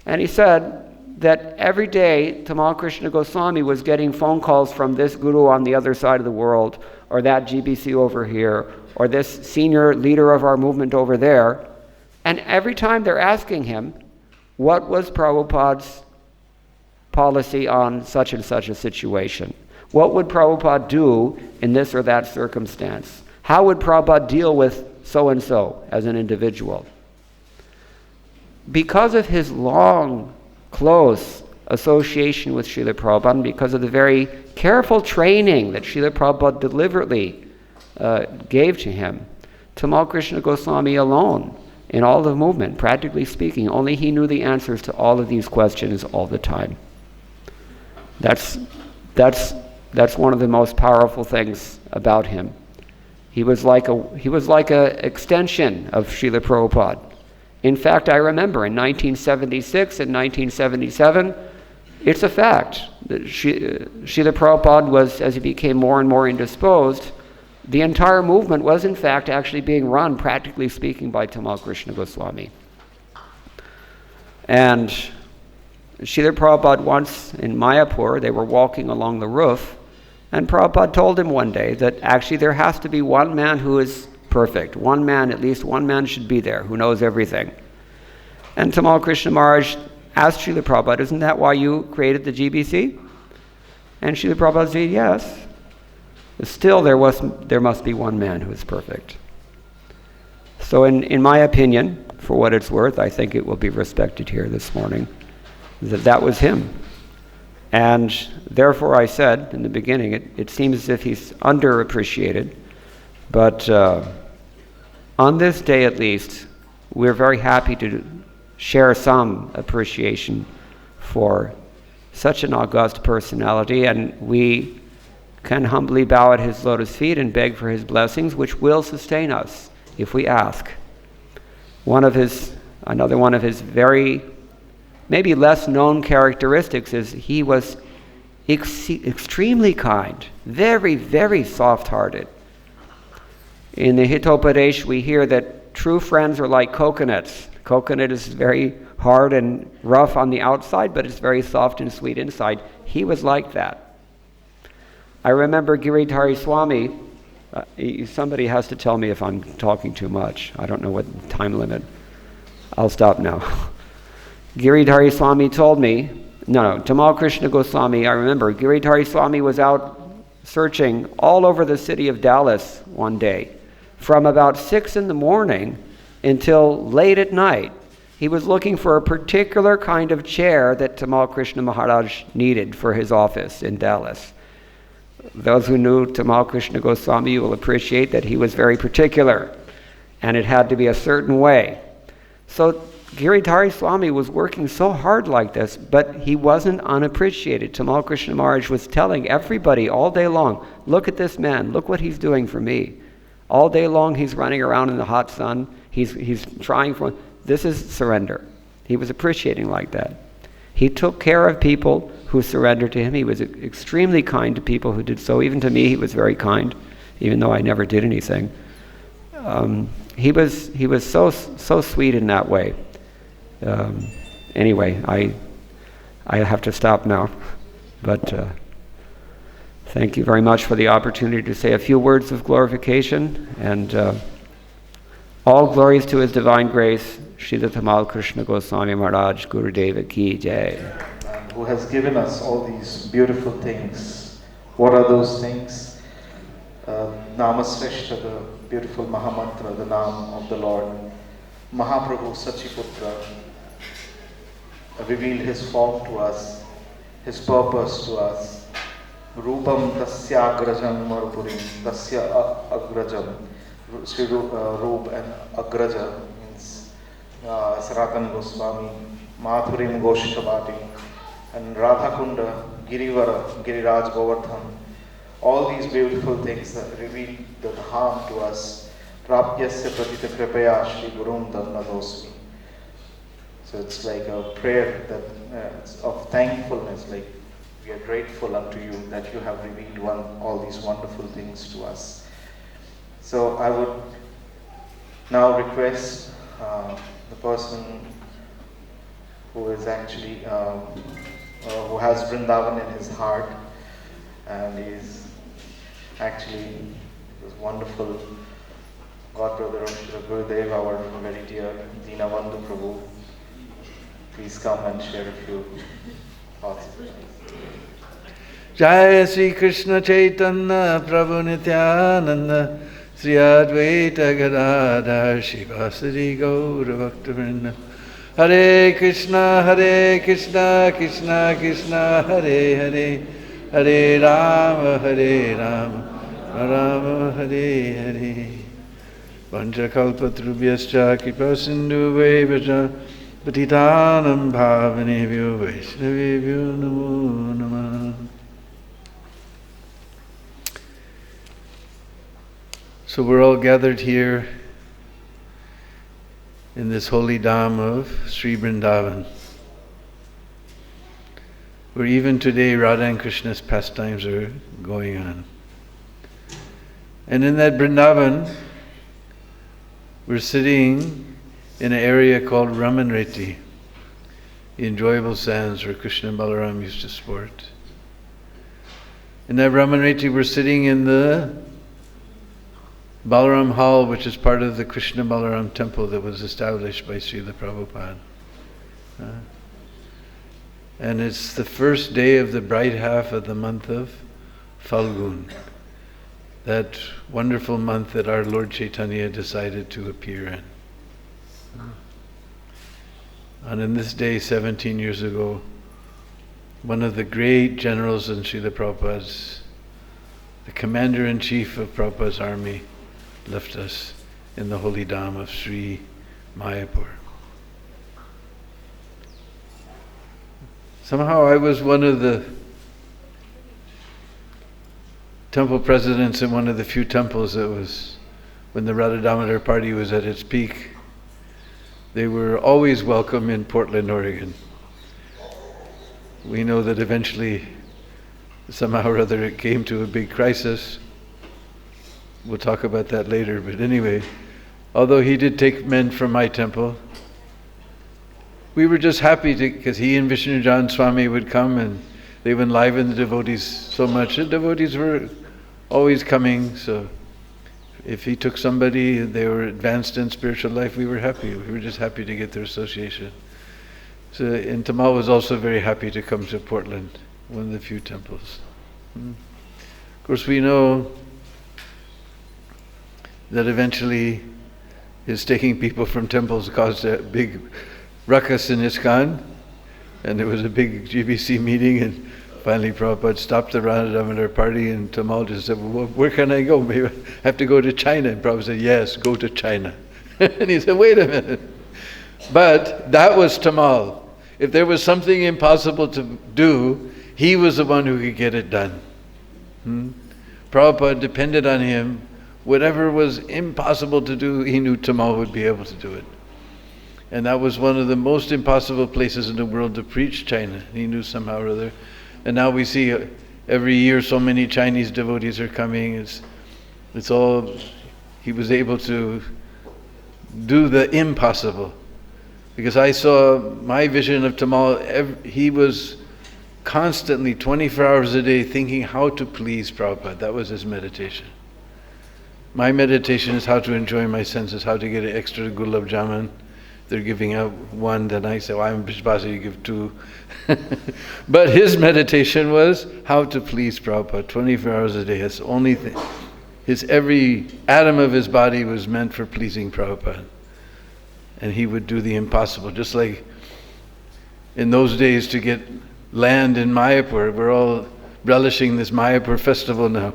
And he said that every day Tamal Krishna Goswami was getting phone calls from this guru on the other side of the world, or that GBC over here, or this senior leader of our movement over there. And every time they're asking him, what was Prabhupada's policy on such and such a situation? What would Prabhupada do in this or that circumstance? How would Prabhupada deal with so-and-so as an individual? Because of his long, close association with Srila Prabhupada, and because of the very careful training that Srila Prabhupada deliberately gave to him, Tamal Krishna Goswami alone, in all the movement, practically speaking, only he knew the answers to all of these questions all the time. That's one of the most powerful things about him. He was like a extension of Srila Prabhupada. In fact, I remember in 1976 and 1977, it's a fact that Srila Prabhupada was, as he became more and more indisposed, the entire movement was in fact actually being run, practically speaking, by Tamal Krishna Goswami. And Srila Prabhupada once in Mayapur, they were walking along the roof, and Prabhupada told him one day that actually there has to be one man who is perfect. One man, at least one man should be there who knows everything. And Tamal Krishna Maharaj asked Srila Prabhupada, isn't that why you created the GBC? And Srila Prabhupada said, yes. Still, there must be one man who is perfect. So in my opinion, for what it's worth, I think it will be respected here this morning, that was him. And therefore I said in the beginning, it seems as if he's underappreciated, but on this day at least, we're very happy to share some appreciation for such an august personality, and we can humbly bow at his lotus feet and beg for his blessings, which will sustain us if we ask. Another one of his very maybe less known characteristics is he was extremely kind, very, very soft-hearted. In the Hitopadesh, we hear that true friends are like coconuts. Coconut is very hard and rough on the outside, but it's very soft and sweet inside. He was like that. I remember Giridhari Swami. Somebody has to tell me if I'm talking too much. I don't know what time limit. I'll stop now. Giridhari Swami told me, Tamal Krishna Goswami, I remember, Giridhari Swami was out searching all over the city of Dallas one day. From about 6 in the morning until late at night, he was looking for a particular kind of chair that Tamal Krishna Maharaj needed for his office in Dallas. Those who knew Tamal Krishna Goswami will appreciate that he was very particular, and it had to be a certain way. So Giridhari Swami was working so hard like this, but he wasn't unappreciated. Tamal Krishna Maharaj was telling everybody all day long, look at this man, look what he's doing for me. All day long he's running around in the hot sun, he's trying for, this is surrender. He was appreciating like that. He took care of people who surrendered to him. He was extremely kind to people who did so. Even to me, he was very kind, even though I never did anything. He was so sweet in that way. Anyway, I have to stop now, but thank you very much for the opportunity to say a few words of glorification, and all glories to His divine grace, Srila Tamal Krishna Goswami Maharaj, Gurudeva Ki Jai. Who has given us all these beautiful things. What are those things? Namasreshta, the beautiful Mahamantra, the name of the Lord. Mahaprabhu Sachiputra revealed His form to us, His purpose to us. Rupam tasya agrajam marupurim, tasya agrajam. Sri Rup and Agraja means Sanatana Goswami, Madhurim Goshtavati, and Radhakunda, Girivara, Giriraj Govardhan. All these beautiful things that reveal the Dham to us. Prapyasya pratita kripaya Shri Gurum Dannadosmi. So it's like a prayer that of thankfulness, like we are grateful unto you that you have revealed all these wonderful things to us. So I would now request the person who is actually who has Vrindavan in his heart, and is actually this wonderful godbrother of Srila Gurudev, our very dear Dinabandhu Prabhu. Please come and share a few thoughts. Jai Sri Krishna Chaitanya Prabhu Nityananda Sri Advaita Gadadhar Shivasari Gaura Bhaktivinoda. Hare Krishna Krishna Krishna Hare Hare, Hare Rama Rama Hare Hare. Vanchakalpatrubhyascha kripa sindhu vaja patitanam bhavanebhyo vaishnavebhyo namo namah. So we're all gathered here in this holy dham of Sri Vrindavan, where even today Radha and Krishna's pastimes are going on. And in that Vrindavan, we're sitting in an area called Ramanreti, the enjoyable sands where Krishna and Balaram used to sport. In that Ramanreti, we're sitting in the Balaram Hall, which is part of the Krishna Balaram temple that was established by Srila Prabhupada. And it's the first day of the bright half of the month of Falgun, that wonderful month that our Lord Chaitanya decided to appear in. And in this day, 17 years ago, one of the great generals in Srila Prabhupada's, the commander-in-chief of Prabhupada's army, left us in the holy dham of Sri Mayapur. Somehow I was one of the temple presidents in one of the few temples that was, when the Radha Damodar party was at its peak, they were always welcome in Portland, Oregon. We know that eventually somehow or other it came to a big crisis. We'll talk about that later, but anyway, although he did take men from my temple, we were just happy because he and Vishnujan Swami would come and they would enliven the devotees so much. The devotees were always coming, so if he took somebody, they were advanced in spiritual life, we were happy. We were just happy to get their association. So, and Tamal was also very happy to come to Portland, one of the few temples. Of course, we know that eventually his taking people from temples caused a big ruckus in ISKCON, and there was a big GBC meeting, and finally Prabhupada stopped the Vrindavan party, and Tamal just said, well, where can I go? Maybe I have to go to China. And Prabhupada said, yes, go to China. And he said, wait a minute. But that was Tamal. If there was something impossible to do, he was the one who could get it done. Prabhupada depended on him. Whatever was impossible to do, he knew Tamal would be able to do it. And that was one of the most impossible places in the world to preach, China. He knew somehow or other. And now we see every year so many Chinese devotees are coming. It's all, he was able to do the impossible. Because I saw my vision of Tamal, he was constantly 24 hours a day thinking how to please Prabhupada. That was his meditation. My meditation is how to enjoy my senses, how to get an extra gulab jamun. They're giving out one, then I say, well, I'm Bishbasa, you give two. But his meditation was how to please Prabhupada 24 hours a day. That's the only thing. Every atom of his body was meant for pleasing Prabhupada. And he would do the impossible. Just like in those days to get land in Mayapur, we're all relishing this Mayapur festival now.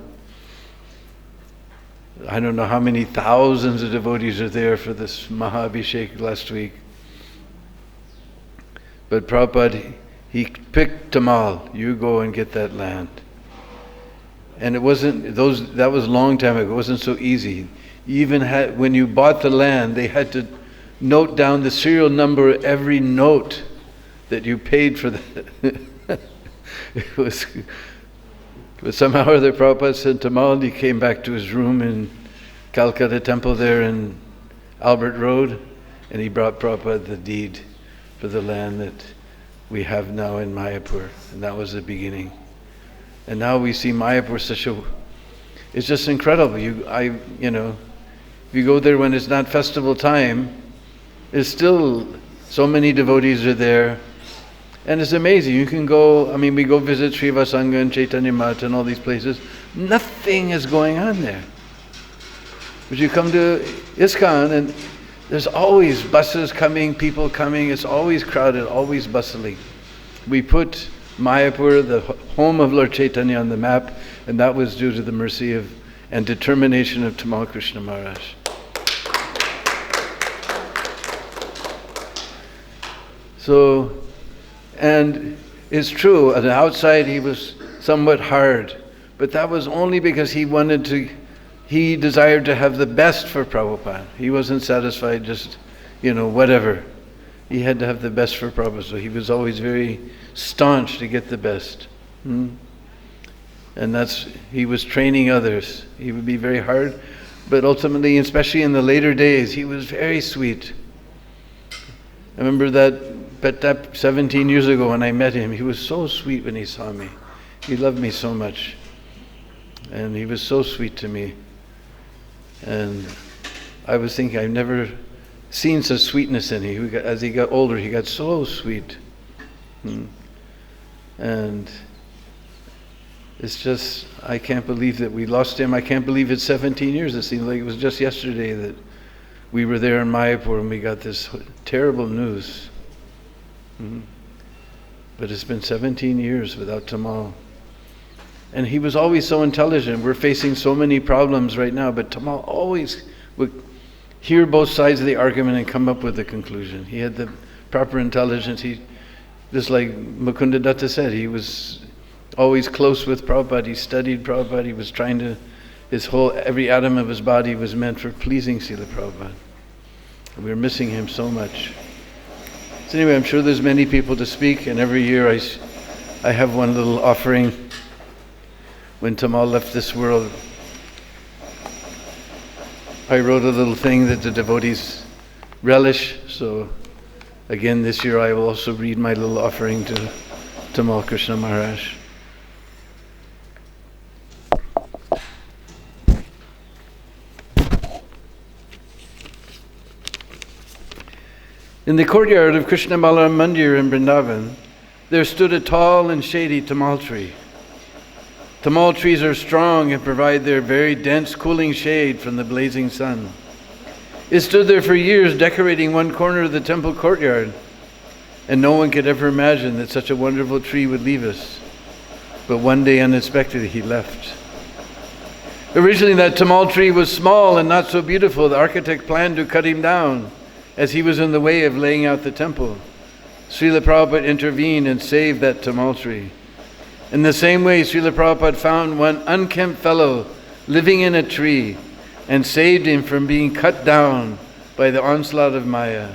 I don't know how many thousands of devotees are there for this Mahabhishek last week. But Prabhupada, he picked Tamal, you go and get that land. And it wasn't, that was a long time ago, it wasn't so easy. Even when you bought the land, they had to note down the serial number of every note that you paid for that. But somehow or other Prabhupada sent Tamal, and he came back to his room in Calcutta Temple there in Albert Road, and he brought Prabhupada the deed for the land that we have now in Mayapur. And that was the beginning. And now we see Mayapur it's just incredible. If you go there when it's not festival time, it's still so many devotees are there. And it's amazing. You can go, we go visit Srila Sangha and Chaitanya Mata and all these places. Nothing is going on there. But you come to ISKCON and there's always buses coming, people coming. It's always crowded, always bustling. We put Mayapur, the home of Lord Chaitanya, on the map, and that was due to the mercy and determination of Tamal Krishna Maharaj. So, and it's true, on the outside he was somewhat hard, but that was only because he desired to have the best for Prabhupada. He wasn't satisfied just, whatever. He had to have the best for Prabhupada, so he was always very staunch to get the best. And he was training others. He would be very hard, but ultimately, especially in the later days, he was very sweet. I remember that 17 years ago when I met him, he was so sweet when he saw me. He loved me so much. And he was so sweet to me. And I was thinking, I've never seen such sweetness in him. As he got older, he got so sweet. And it's just, I can't believe that we lost him. I can't believe it's 17 years. It seems like it was just yesterday that we were there in Mayapur and we got this terrible news. But it's been 17 years without Tamal. And he was always so intelligent. We're facing so many problems right now, but Tamal always would hear both sides of the argument and come up with a conclusion. He had the proper intelligence. Just like Mukunda Datta said, he was always close with Prabhupada. He studied Prabhupada. He was trying to, every atom of his body was meant for pleasing Srila Prabhupada. And we're missing him so much. So anyway, I'm sure there's many people to speak, and every year I have one little offering when Tamal left this world. I wrote a little thing that the devotees relish, so again this year I will also read my little offering to Tamal Krishna Maharaj. In the courtyard of Krishna Balaram Mandir in Vrindavan, there stood a tall and shady tamal tree. Tamal trees are strong and provide their very dense cooling shade from the blazing sun. It stood there for years, decorating one corner of the temple courtyard, and no one could ever imagine that such a wonderful tree would leave us. But one day, unexpectedly, he left. Originally, that tamal tree was small and not so beautiful. The architect planned to cut him down, as he was in the way of laying out the temple. Srila Prabhupada intervened and saved that tamal tree. In the same way, Srila Prabhupada found one unkempt fellow living in a tree and saved him from being cut down by the onslaught of Maya.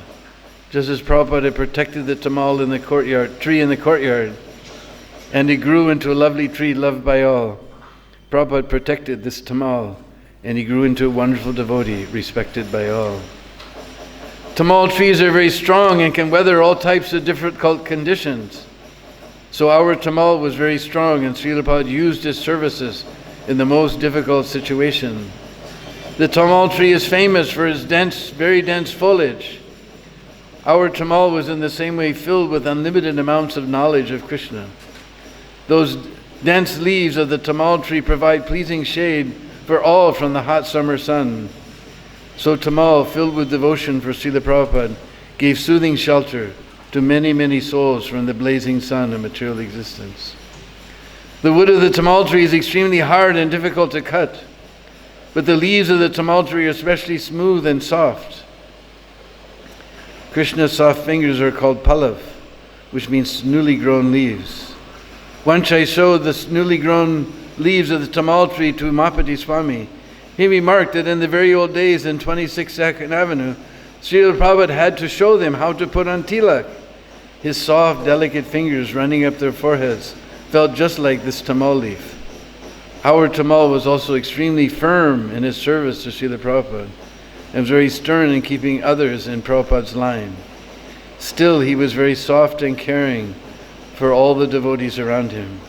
Just as Prabhupada had protected the tamal in the courtyard, tree in the courtyard, and it grew into a lovely tree loved by all, Prabhupada protected this tamal, and he grew into a wonderful devotee respected by all. Tamal trees are very strong and can weather all types of difficult conditions. So our tamal was very strong, and Srila Prabhupada used his services in the most difficult situation. The tamal tree is famous for its dense, very dense foliage. Our tamal was in the same way filled with unlimited amounts of knowledge of Krishna. Those dense leaves of the tamal tree provide pleasing shade for all from the hot summer sun. So Tamal, filled with devotion for Srila Prabhupada, gave soothing shelter to many, many souls from the blazing sun of material existence. The wood of the tamal tree is extremely hard and difficult to cut, but the leaves of the tamal tree are especially smooth and soft. Krishna's soft fingers are called palav, which means newly grown leaves. Once I showed the newly grown leaves of the tamal tree to Umapati Swami. He remarked that in the very old days in 26 2nd Avenue, Srila Prabhupada had to show them how to put on tilak. His soft, delicate fingers running up their foreheads felt just like this tamal leaf. Our tamal was also extremely firm in his service to Srila Prabhupada and was very stern in keeping others in Prabhupada's line. Still, he was very soft and caring for all the devotees around him.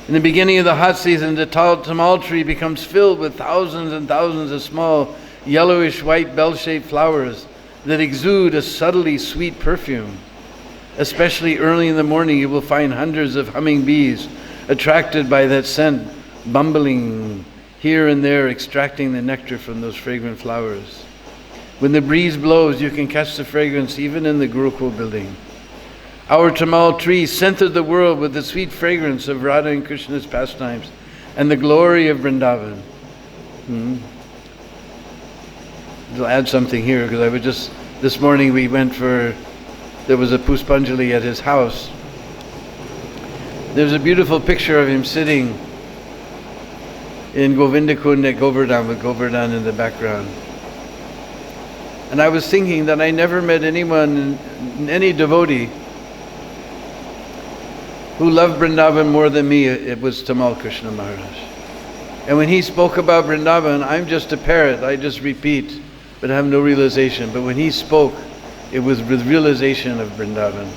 In the beginning of the hot season, the tamal tree becomes filled with thousands and thousands of small, yellowish white bell-shaped flowers that exude a subtly sweet perfume. Especially early in the morning, you will find hundreds of humming bees attracted by that scent, bumbling here and there, extracting the nectar from those fragrant flowers. When the breeze blows, you can catch the fragrance even in the Gurukul building. Our tamal tree scented the world with the sweet fragrance of Radha and Krishna's pastimes and the glory of Vrindavan. I'll add something here, because this morning there was a Puspanjali at his house. There's a beautiful picture of him sitting in Govindakund at Govardhan, with Govardhan in the background. And I was thinking that I never met anyone, any devotee, who loved Vrindavan more than me. It was Tamal Krishna Maharaj. And when he spoke about Vrindavan, I'm just a parrot, I just repeat, but have no realization. But when he spoke, it was with realization of Vrindavan.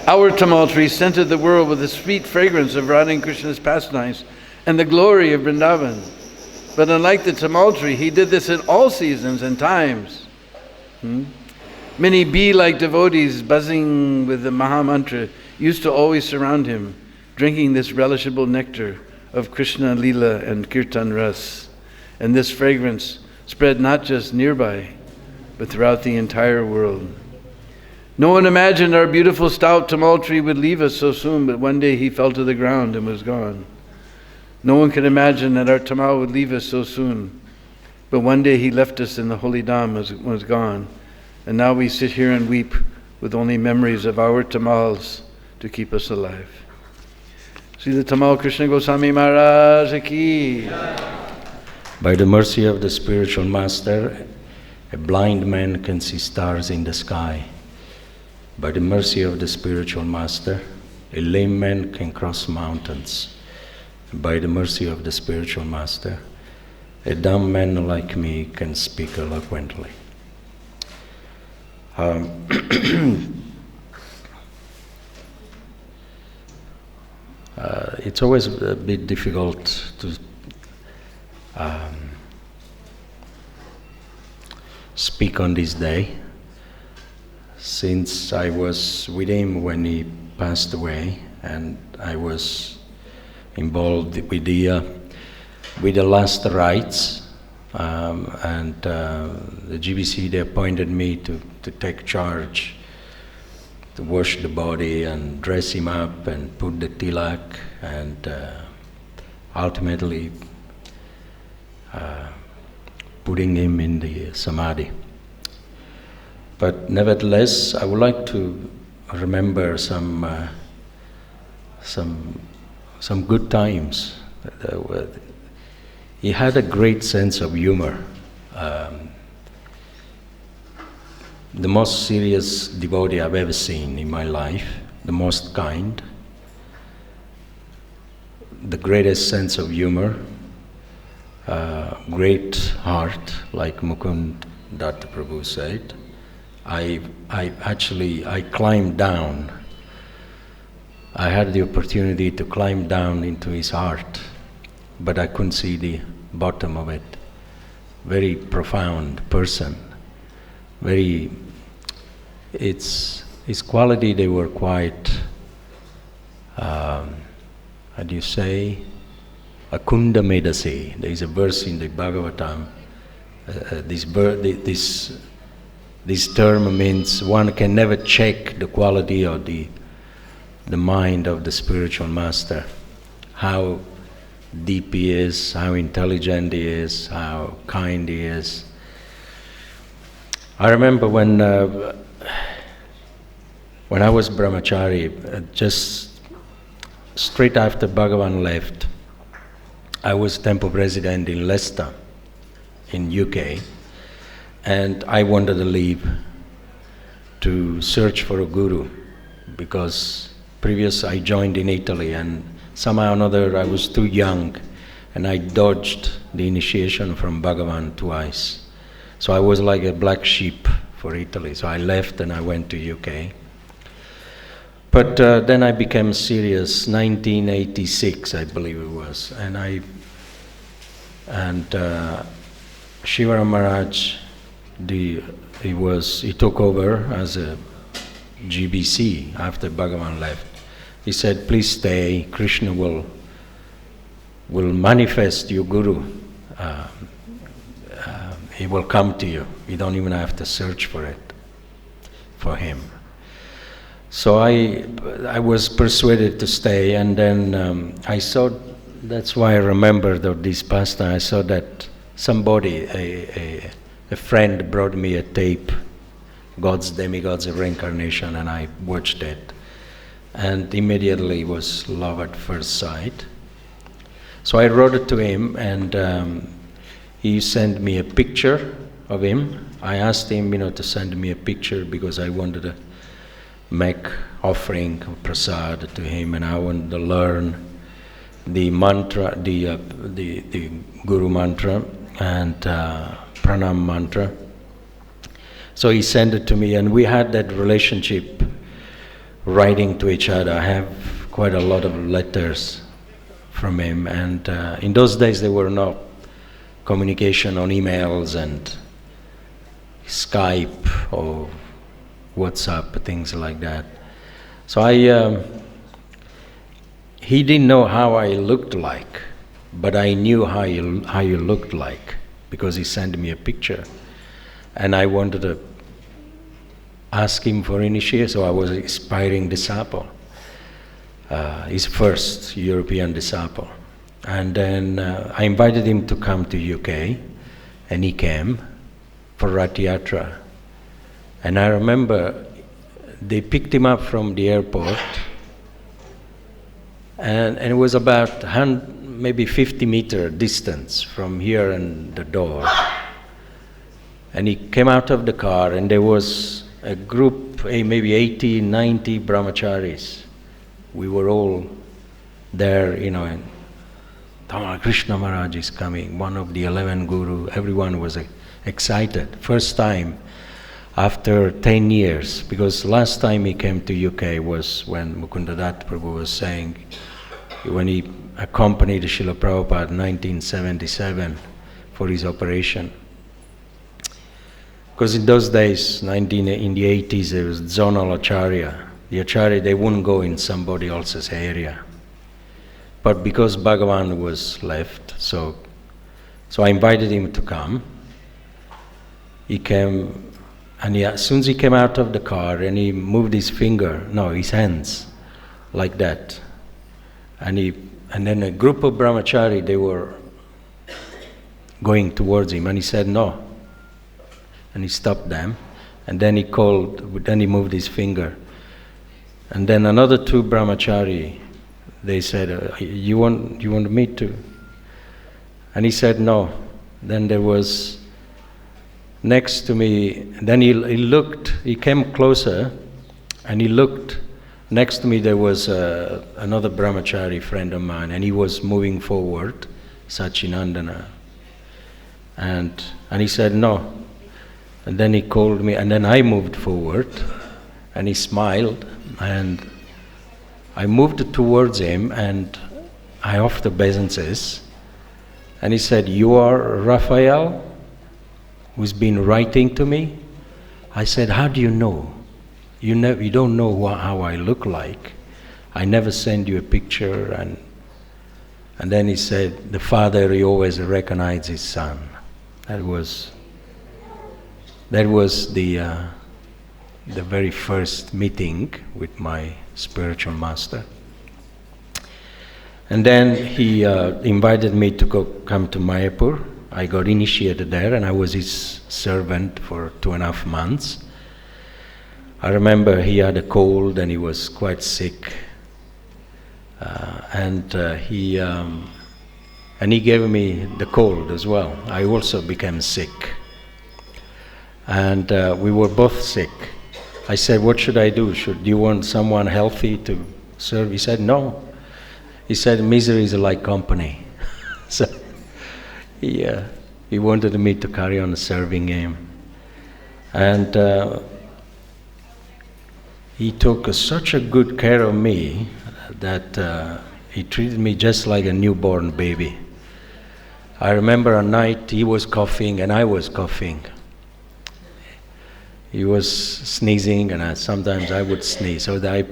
Our tamal tree scented the world with the sweet fragrance of Radha and Krishna's pastimes and the glory of Vrindavan. But unlike the tamal tree, he did this in all seasons and times. Many bee-like devotees buzzing with the Maha Mantra used to always surround him, drinking this relishable nectar of Krishna Lila and Kirtan Ras. And this fragrance spread not just nearby, but throughout the entire world. No one imagined our beautiful stout tamal tree would leave us so soon, but one day he fell to the ground and was gone. No one could imagine that our tamal would leave us so soon, but one day he left us in the holy dham, was gone. And now we sit here and weep with only memories of our tamals to keep us alive. Srila Tamal Krishna Goswami Maharaj ki. By the mercy of the spiritual master, a blind man can see stars in the sky. By the mercy of the spiritual master, A lame man can cross mountains by the mercy of the spiritual master. A dumb man like me can speak eloquently. It's always a bit difficult to speak on this day, since I was with him when he passed away, and I was involved with the last rites, and the GBC, they appointed me to take charge, to wash the body and dress him up and put the tilak, and ultimately putting him in the samadhi. But nevertheless, I would like to remember some good times. He had a great sense of humor. The most serious devotee I've ever seen in my life, the most kind, the greatest sense of humor, great heart, like Mukund Datta Prabhu said. I climbed down. I had the opportunity to climb down into his heart, but I couldn't see the bottom of it. Very profound person. His quality, they were quite, how do you say, akunda medase. There is a verse in the Bhagavatam. This term means one can never check the quality of the mind of the spiritual master. How deep he is, how intelligent he is, how kind he is. I remember when I was brahmachari, just straight after Bhagavan left, I was temple president in Leicester, in UK, and I wanted to leave to search for a guru, because previous I joined in Italy, and somehow or another I was too young, and I dodged the initiation from Bhagavan twice. So I was like a black sheep for Italy. So I left and I went to UK. But then I became serious, 1986 I believe it was, and Shivara Maharaj, he took over as a GBC after Bhagavan left. He said, please stay, Krishna will manifest your guru. He will come to you. You don't even have to search for him. So I was persuaded to stay, and then I saw, that's why I remembered of this pastime. I saw that somebody, a friend brought me a tape, God's Demigods of Reincarnation, and I watched it. And immediately was love at first sight. So I wrote it to him, and he sent me a picture of him. I asked him, to send me a picture because I wanted to make offering of prasad to him, and I wanted to learn the mantra, the Guru mantra and Pranam mantra. So he sent it to me, and we had that relationship, writing to each other. I have quite a lot of letters from him, and in those days there were no communication on emails and Skype or WhatsApp, things like that. So he didn't know how I looked like, but I knew how you looked like, because he sent me a picture, and I wanted to ask him for initiation. So I was an aspiring disciple, his first European disciple. And then I invited him to come to UK, and he came for Rath Yatra. And I remember they picked him up from the airport, and it was about maybe 50-meter distance from here and the door. And he came out of the car, and there was a group, maybe 80, 90 brahmacharis we were all there, and Tamal Krishna Maharaj is coming, one of the 11 guru. Everyone was excited. First time after 10 years, because last time he came to UK was when Mukundadat Prabhu was saying, when he accompanied Srila Prabhupada in 1977 for his operation. Because in those days, in the 80s, there was zonal acharya. The acharya, they wouldn't go in somebody else's area. But because Bhagavan was left, so I invited him to come. He came, and as soon as he came out of the car, and he moved his his hands, like that. And then a group of brahmachari, they were going towards him, and he said no. And he stopped them, and then he moved his finger. And then another 2 brahmachari, they said, you want me to? And he said no. Then there was next to me, then he came closer, and he looked. Next to me there was another brahmachari friend of mine, and he was moving forward, Sachinandana. And he said no. And then he called me, and then I moved forward, and he smiled, and I moved towards him, and I offered obeisances, and he said, you are Raphael, who's been writing to me? I said, how do you know? You don't know how I look like. I never send you a picture. And then he said, the father, he always recognized his son. That was the very first meeting with my spiritual master. And then he invited me to come to Mayapur. I got initiated there, and I was his servant for 2.5 months. I remember he had a cold and he was quite sick, and he gave me the cold as well. I also became sick, and we were both sick. I said, what should I do? Do you want someone healthy to serve? He said, no. He said, misery is like company. So he wanted me to carry on serving him. And he took such a good care of me that he treated me just like a newborn baby. I remember a night he was coughing and I was coughing. He was sneezing, and sometimes I would sneeze. So that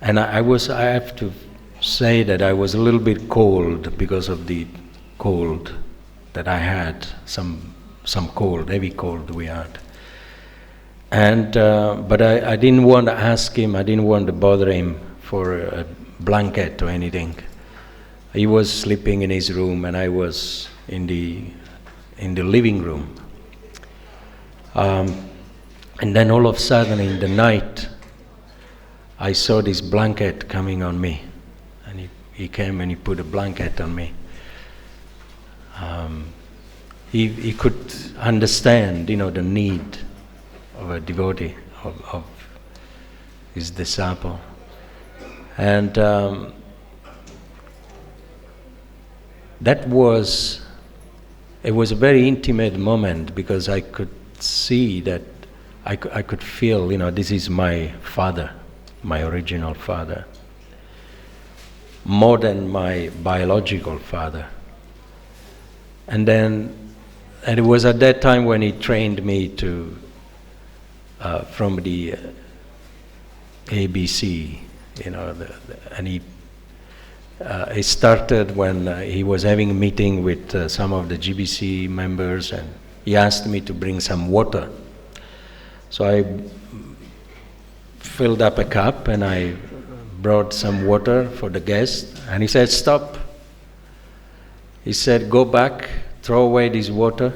I have to say that I was a little bit cold because of the cold that I had, some cold, heavy cold we had. And but I didn't want to ask him, I didn't want to bother him for a blanket or anything. He was sleeping in his room and I was in the living room. And then all of a sudden in the night, I saw this blanket coming on me. And he came and he put a blanket on me. He could understand, the need of a devotee, of his disciple. And it was a very intimate moment, because I could see that, I could feel, this is my father, my original father, more than my biological father. And it was at that time when he trained me to from the ABC, and he started when he was having a meeting with some of the GBC members, and he asked me to bring some water. So I filled up a cup and I brought some water for the guest, and he said, stop. He said, go back, throw away this water,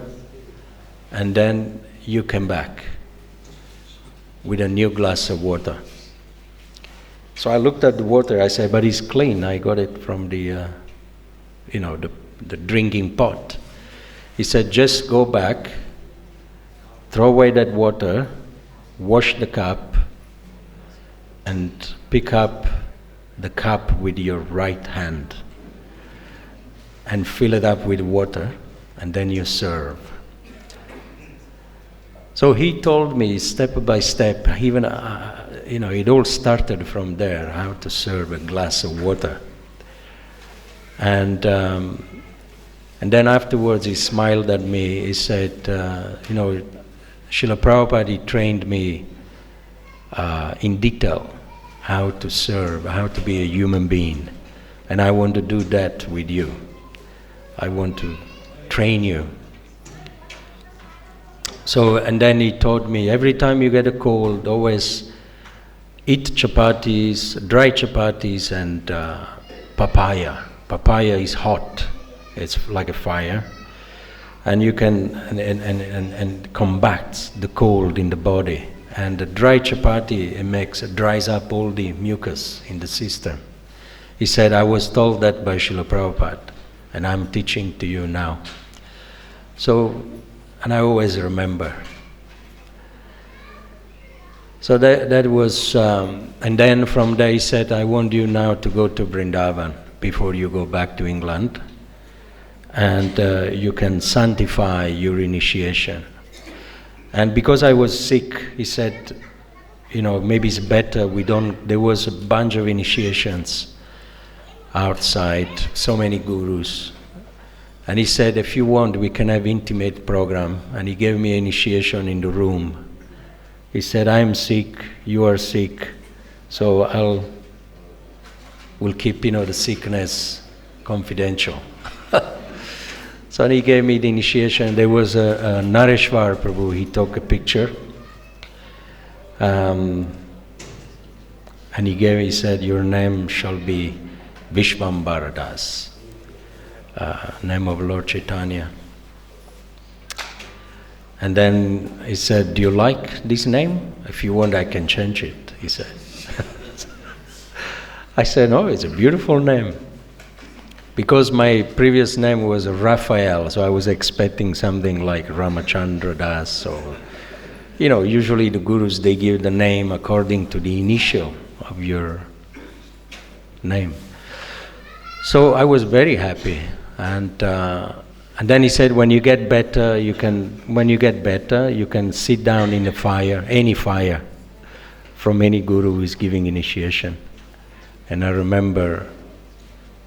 and then you come back with a new glass of water. So I looked at the water, I said, but it's clean, I got it from the drinking pot. He said, just go back, throw away that water, wash the cup, and pick up the cup with your right hand and fill it up with water, and then you serve. So he told me step by step, even, it all started from there, how to serve a glass of water. And then afterwards he smiled at me, he said, Srila Prabhupada, he trained me in detail how to serve, how to be a human being. And I want to do that with you. I want to train you. So, and then he told me, every time you get a cold, always eat chapatis, dry chapatis and papaya. Papaya is hot, it's like a fire. And you can, and combats the cold in the body. And the dry chapati, it dries up all the mucus in the system. He said, I was told that by Srila Prabhupada, and I'm teaching to you now. So, and I always remember. So that was, and then from there he said, I want you now to go to Vrindavan before you go back to England, and you can sanctify your initiation. And because I was sick, he said, maybe it's better there was a bunch of initiations outside, so many gurus. And he said, if you want, we can have intimate program. And he gave me initiation in the room. He said, I'm sick, you are sick, so we'll keep, the sickness confidential. So he gave me the initiation. There was a Nareshwar Prabhu, he took a picture. And he said, your name shall be Vishvambara Das, name of Lord Chaitanya. And then he said, do you like this name? If you want, I can change it, he said. I said, no, it's a beautiful name. Because my previous name was Raphael, so I was expecting something like Ramachandra Das, or, usually the gurus, they give the name according to the initial of your name. So I was very happy, and then he said, when you get better, you can sit down in the fire, any fire, from any guru who is giving initiation. And I remember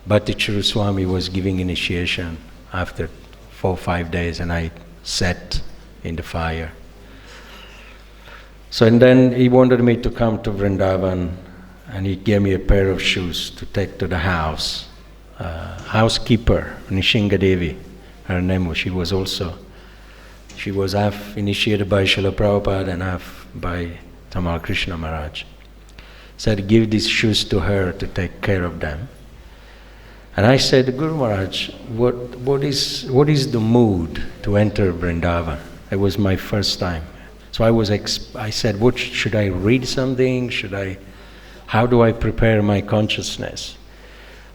Bhattichuru Swami was giving initiation after 4 or 5 days, and I sat in the fire. So, and then he wanted me to come to Vrindavan, and he gave me a pair of shoes to take to the house. Housekeeper, Nishinga Devi, her name was, she was half initiated by Srila Prabhupada and half by Tamal Krishna Maharaj. Said, give these shoes to her to take care of them. And I said, Guru Maharaj, what is the mood to enter Vrindavan? It was my first time. So I said, what should I read something? How do I prepare my consciousness?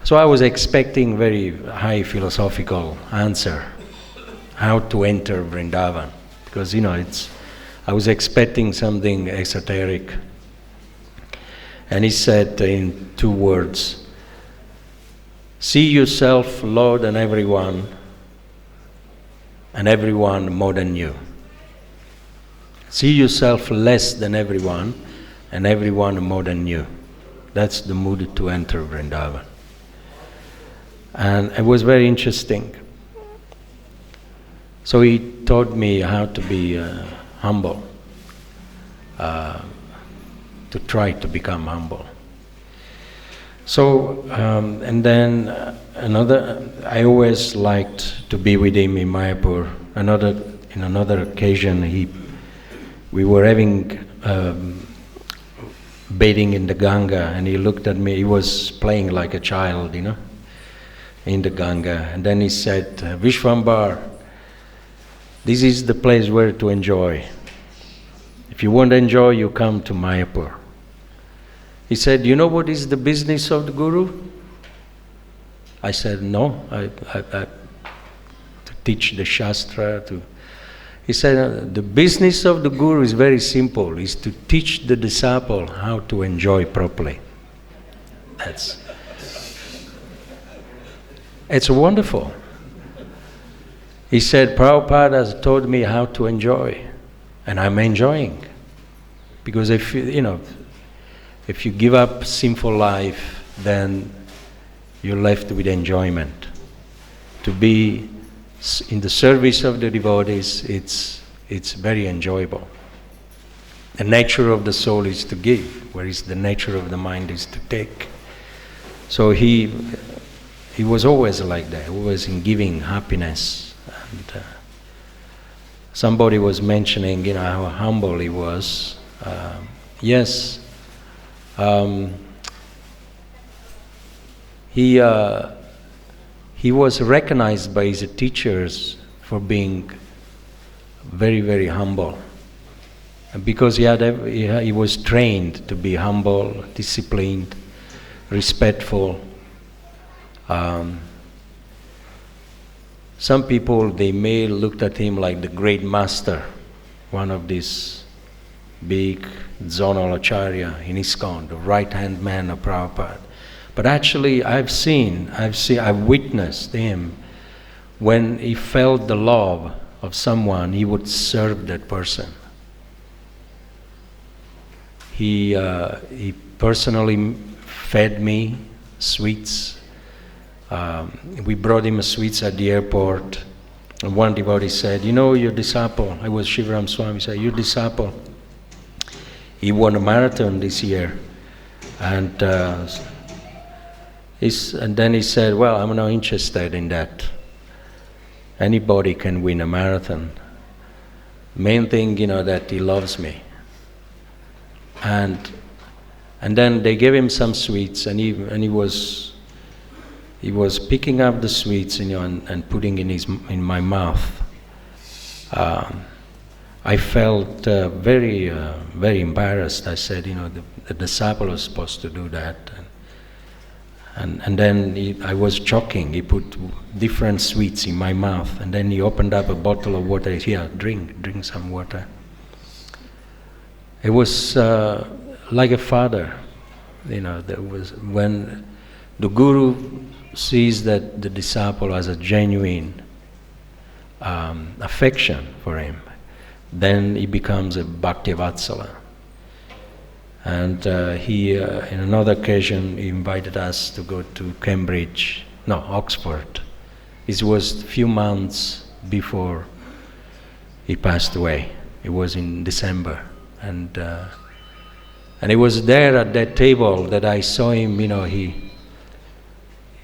So I was expecting very high philosophical answer, how to enter Vrindavan. Because, I was expecting something esoteric. And he said in 2 words, see yourself, Lord, and everyone more than you. See yourself less than everyone, and everyone more than you. That's the mood to enter Vrindavan. And it was very interesting. So he taught me how to be humble, to try to become humble. So, and then I always liked to be with him in Mayapur. In another occasion, we were having bathing in the Ganga, and he looked at me, he was playing like a child, in the Ganga. And then he said, Vishvambar, this is the place where to enjoy. If you want to enjoy, you come to Mayapur. He said, you know what is the business of the Guru? I said, no, I to teach the Shastra. He said, the business of the Guru is very simple, is to teach the disciple how to enjoy properly. It's wonderful. He said, Prabhupada has taught me how to enjoy, and I'm enjoying. Because if you give up sinful life, then you're left with enjoyment. To be in the service of the devotees, it's very enjoyable. The nature of the soul is to give, whereas the nature of the mind is to take. So he was always like that, always in giving happiness. And somebody was mentioning, how humble he was. Yes, he was recognized by his teachers for being very, very humble. Because he was trained to be humble, disciplined, respectful. Some people, they may looked at him like the great master, one of these big zonal acharya in ISKCON, the right-hand man of Prabhupada. But actually, I've witnessed him when he felt the love of someone, he would serve that person. He personally fed me sweets. We brought him sweets at the airport. And one devotee said, your disciple, I was Shivaram Swami, said, your disciple, he won a marathon this year. And then he said, well, I'm not interested in that. Anybody can win a marathon. Main thing, that he loves me. And then they gave him some sweets, and he was picking up the sweets, and putting in my mouth. I felt very, very embarrassed. I said, the disciple was supposed to do that. And then I was choking. He put different sweets in my mouth, and then he opened up a bottle of water. Here, drink some water. It was like a father. There was when the guru sees that the disciple has a genuine affection for him, then he becomes a bhakti-vatsala. And he, in another occasion, he invited us to go to Oxford. It was a few months before he passed away. It was in December. And it was there at that table that I saw him,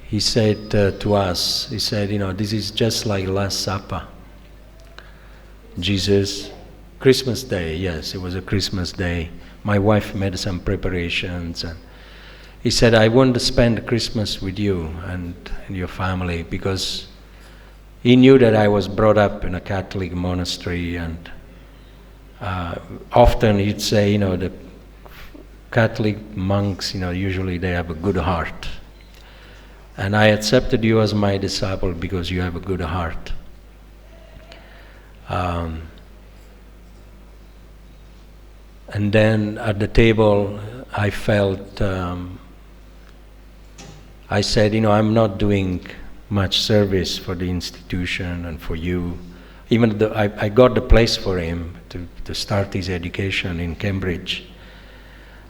he said to us, he said, this is just like Last Supper. Jesus, Christmas Day, yes, it was a Christmas Day. My wife made some preparations, and he said, I want to spend Christmas with you and your family, because he knew that I was brought up in a Catholic monastery, and often he'd say, the Catholic monks, usually they have a good heart. And I accepted you as my disciple because you have a good heart. And then at the table, I felt, I said, I'm not doing much service for the institution and for you. Even though I got the place for him to start his education in Cambridge.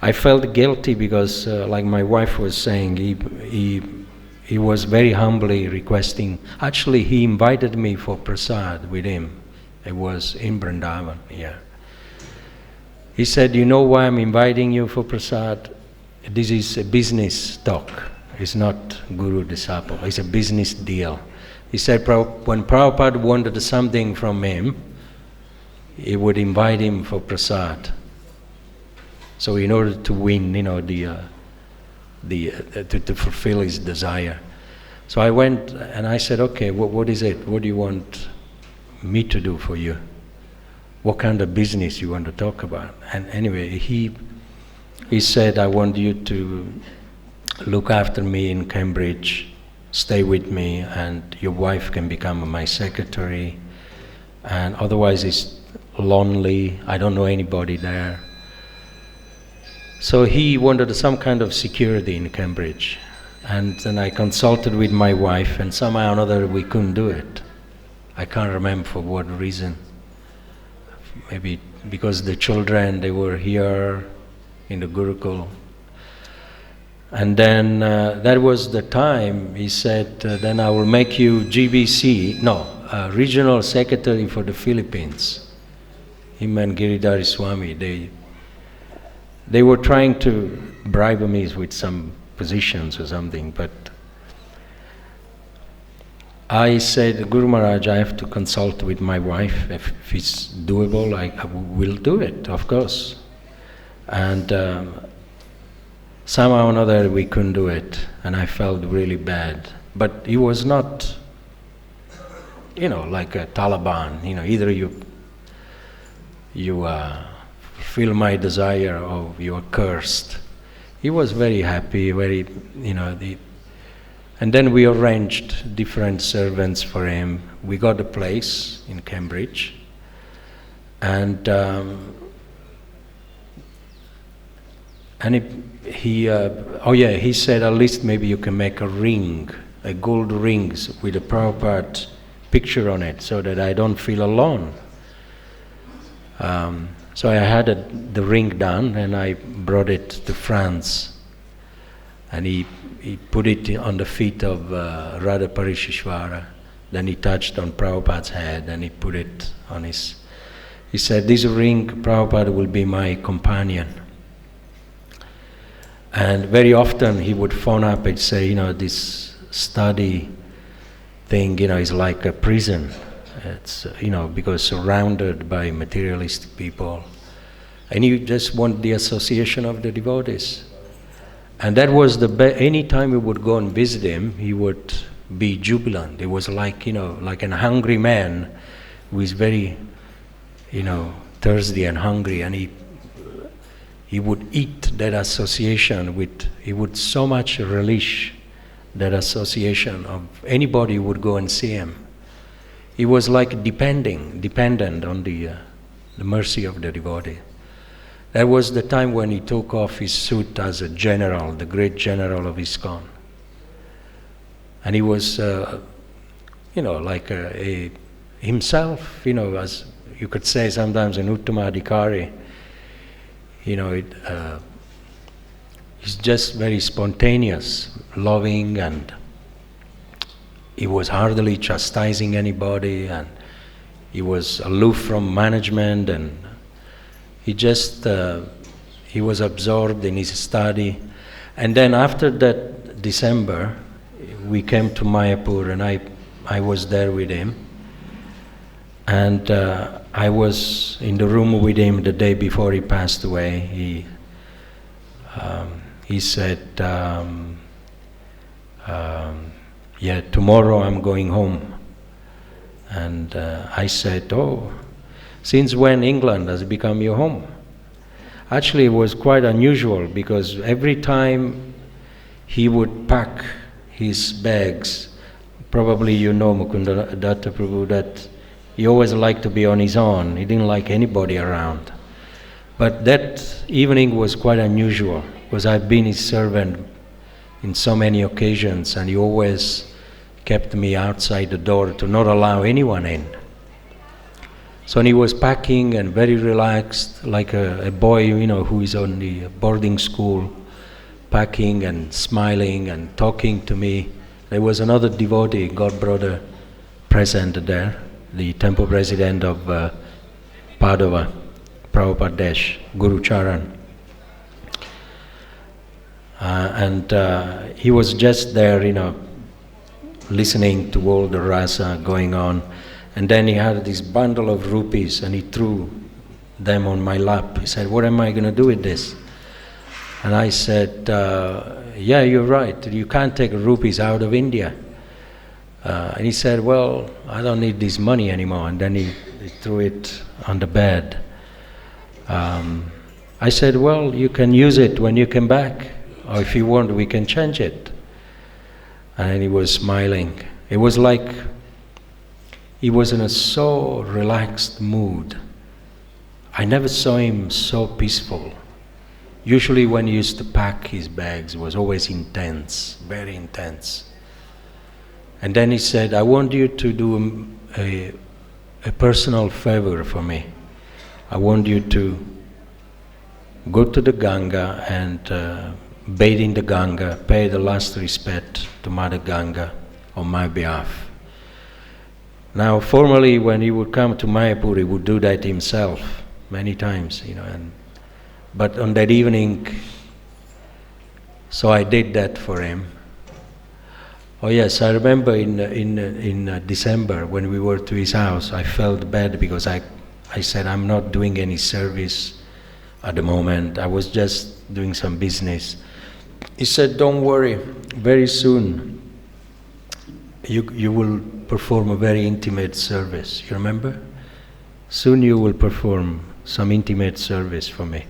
I felt guilty because, like my wife was saying, he was very humbly requesting. Actually, he invited me for prasad with him. It was in Vrindavan, yeah. He said, you know why I'm inviting you for prasad? This is a business talk. It's not guru-disciple. It's a business deal. He said when Prabhupada wanted something from him, he would invite him for prasad. So in order to win, to fulfill his desire. So I went and I said, okay, what is it? What do you want me to do for you? What kind of business you want to talk about? And anyway, he said, I want you to look after me in Cambridge, stay with me, and your wife can become my secretary. And otherwise it's lonely, I don't know anybody there. So he wanted some kind of security in Cambridge. And then I consulted with my wife, and somehow or another we couldn't do it. I can't remember for what reason. Maybe because the children, they were here in the Gurukul. And then that was the time he said, then I will make you Regional Secretary for the Philippines. Him and Giridhari Swami, they were trying to bribe me with some positions or something, but I said, Guru Maharaj, I have to consult with my wife. If it's doable, I will do it, of course. And somehow or another we couldn't do it, and I felt really bad. But he was not, like a Taliban. Either you fulfill my desire or you are cursed. He was very happy, and then we arranged different servants for him. We got a place in Cambridge, and he said, at least maybe you can make a ring, a gold ring with a Prabhupada picture on it, so that I don't feel alone. So I had the ring done, and I brought it to France, and he put it on the feet of Radha Parishishvara. Then he touched on Prabhupada's head, and he put it on his. He said, "This ring, Prabhupada will be my companion." And very often he would phone up and say, this study thing, is like a prison. It's, because surrounded by materialistic people. And you just want the association of the devotees. And that was any time we would go and visit him, he would be jubilant. It was like, like an hungry man who is very, thirsty and hungry, and he would eat that association he would so much relish that association of anybody who would go and see him. He was like dependent on the mercy of the devotee. That was the time when he took off his suit as a general, the great general of ISKCON. And he was, like himself, as you could say sometimes an Uttama Adhikari. He's just very spontaneous, loving, and he was hardly chastising anybody, and he was aloof from management, and he was absorbed in his study. And then after that December, we came to Mayapur, and I was there with him. And I was in the room with him the day before he passed away. He said, tomorrow I'm going home. And I said, since when England has become your home? Actually, it was quite unusual, because every time he would pack his bags, probably Mukunda Datta Prabhu, that he always liked to be on his own. He didn't like anybody around. But that evening was quite unusual, because I've been his servant in so many occasions, and he always kept me outside the door to not allow anyone in. So he was packing and very relaxed, like a boy, who is on the boarding school, packing and smiling and talking to me. There was another devotee, God brother, present there, the temple president of Padova, Prabhupada Desh, Guru Charan. And he was just there, listening to all the rasa going on. And then he had this bundle of rupees, and he threw them on my lap. He said, "What am I going to do with this?" And I said, "Yeah, you're right. You can't take rupees out of India." And he said, "Well, I don't need this money anymore." And then he threw it on the bed. I said, "Well, you can use it when you come back. Or if you want, we can change it." And he was smiling. It was like he was in a so relaxed mood. I never saw him so peaceful. Usually when he used to pack his bags, it was always intense, very intense. And then he said, I want you to do a personal favor for me. I want you to go to the Ganga and bathe in the Ganga, pay the last respect to Mother Ganga on my behalf. Now, formerly, when he would come to Mayapur, he would do that himself many times, but on that evening, so I did that for him. Oh yes, I remember in December when we were to his house, I felt bad because I said I'm not doing any service at the moment. I was just doing some business. He said, don't worry, very soon you will perform a very intimate service. You remember? Soon you will perform some intimate service for me.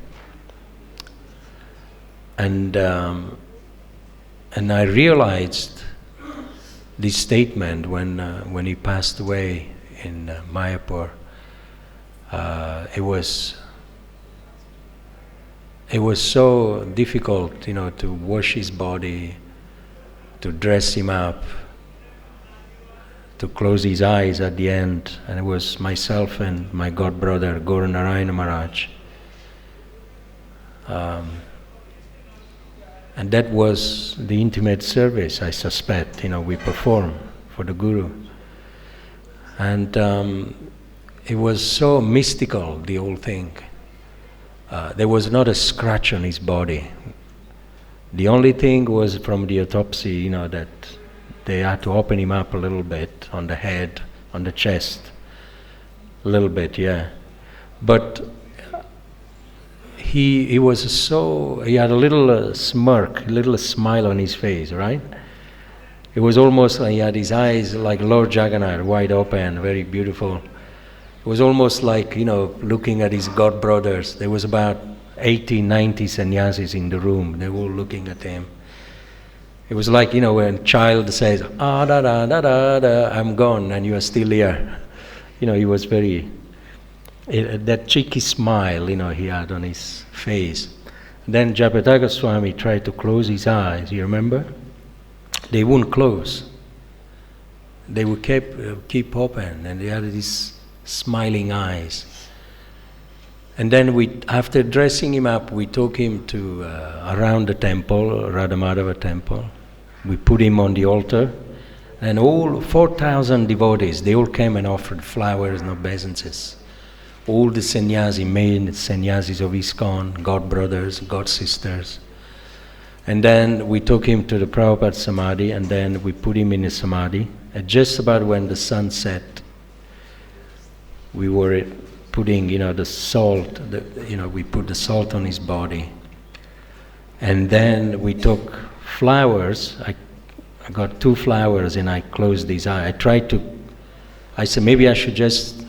And I realized this statement when he passed away in Mayapur. It was so difficult, to wash his body, to dress him up, to close his eyes at the end. And it was myself and my god brother, Gaura Narayana Maharaj. And that was the intimate service, I suspect, we perform for the Guru. And it was so mystical, the whole thing. There was not a scratch on his body. The only thing was from the autopsy, that they had to open him up a little bit on the head, on the chest. A little bit, yeah. But he had a little smirk, a little smile on his face, right? It was almost like he had his eyes like Lord Jagannath, wide open, very beautiful. It was almost like, looking at his god brothers. There was about 80, 90 sannyasis in the room. They were all looking at him. It was like, when a child says, da da da da da, I'm gone and you are still here. He was very, that cheeky smile, he had on his face. Then Jayapataka Swami tried to close his eyes, you remember? They wouldn't close. They would keep open, and they had these smiling eyes. And then after dressing him up, we took him to around the temple, Radhamadava temple. We put him on the altar, and all 4,000 devotees, they all came and offered flowers and obeisances. All the main sannyasis of ISKCON, god brothers, god sisters. And then we took him to the Prabhupada Samadhi, and then we put him in a Samadhi. And just about when the sun set, we were putting, the salt, we put the salt on his body. And then we took flowers. I got 2 flowers and I closed his eye. I said maybe I should just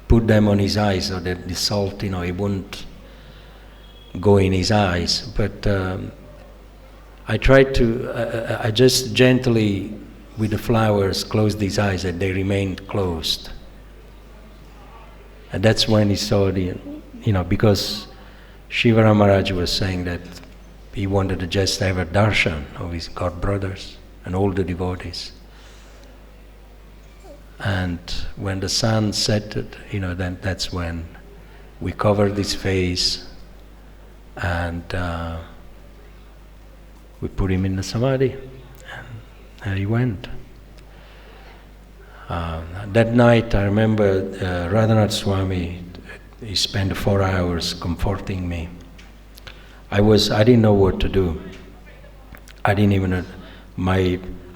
put them on his eyes so that the salt, it wouldn't go in his eyes. But I just gently, with the flowers, closed his eyes and they remained closed. And that's when he saw because Shiva Maharaj was saying that he wanted to just have a darshan of his god brothers and all the devotees. And when the sun set, then that's when we covered his face and we put him in the Samadhi, and he went. That night, I remember Radhanath Swami, he spent 4 hours comforting me. I didn't know what to do. I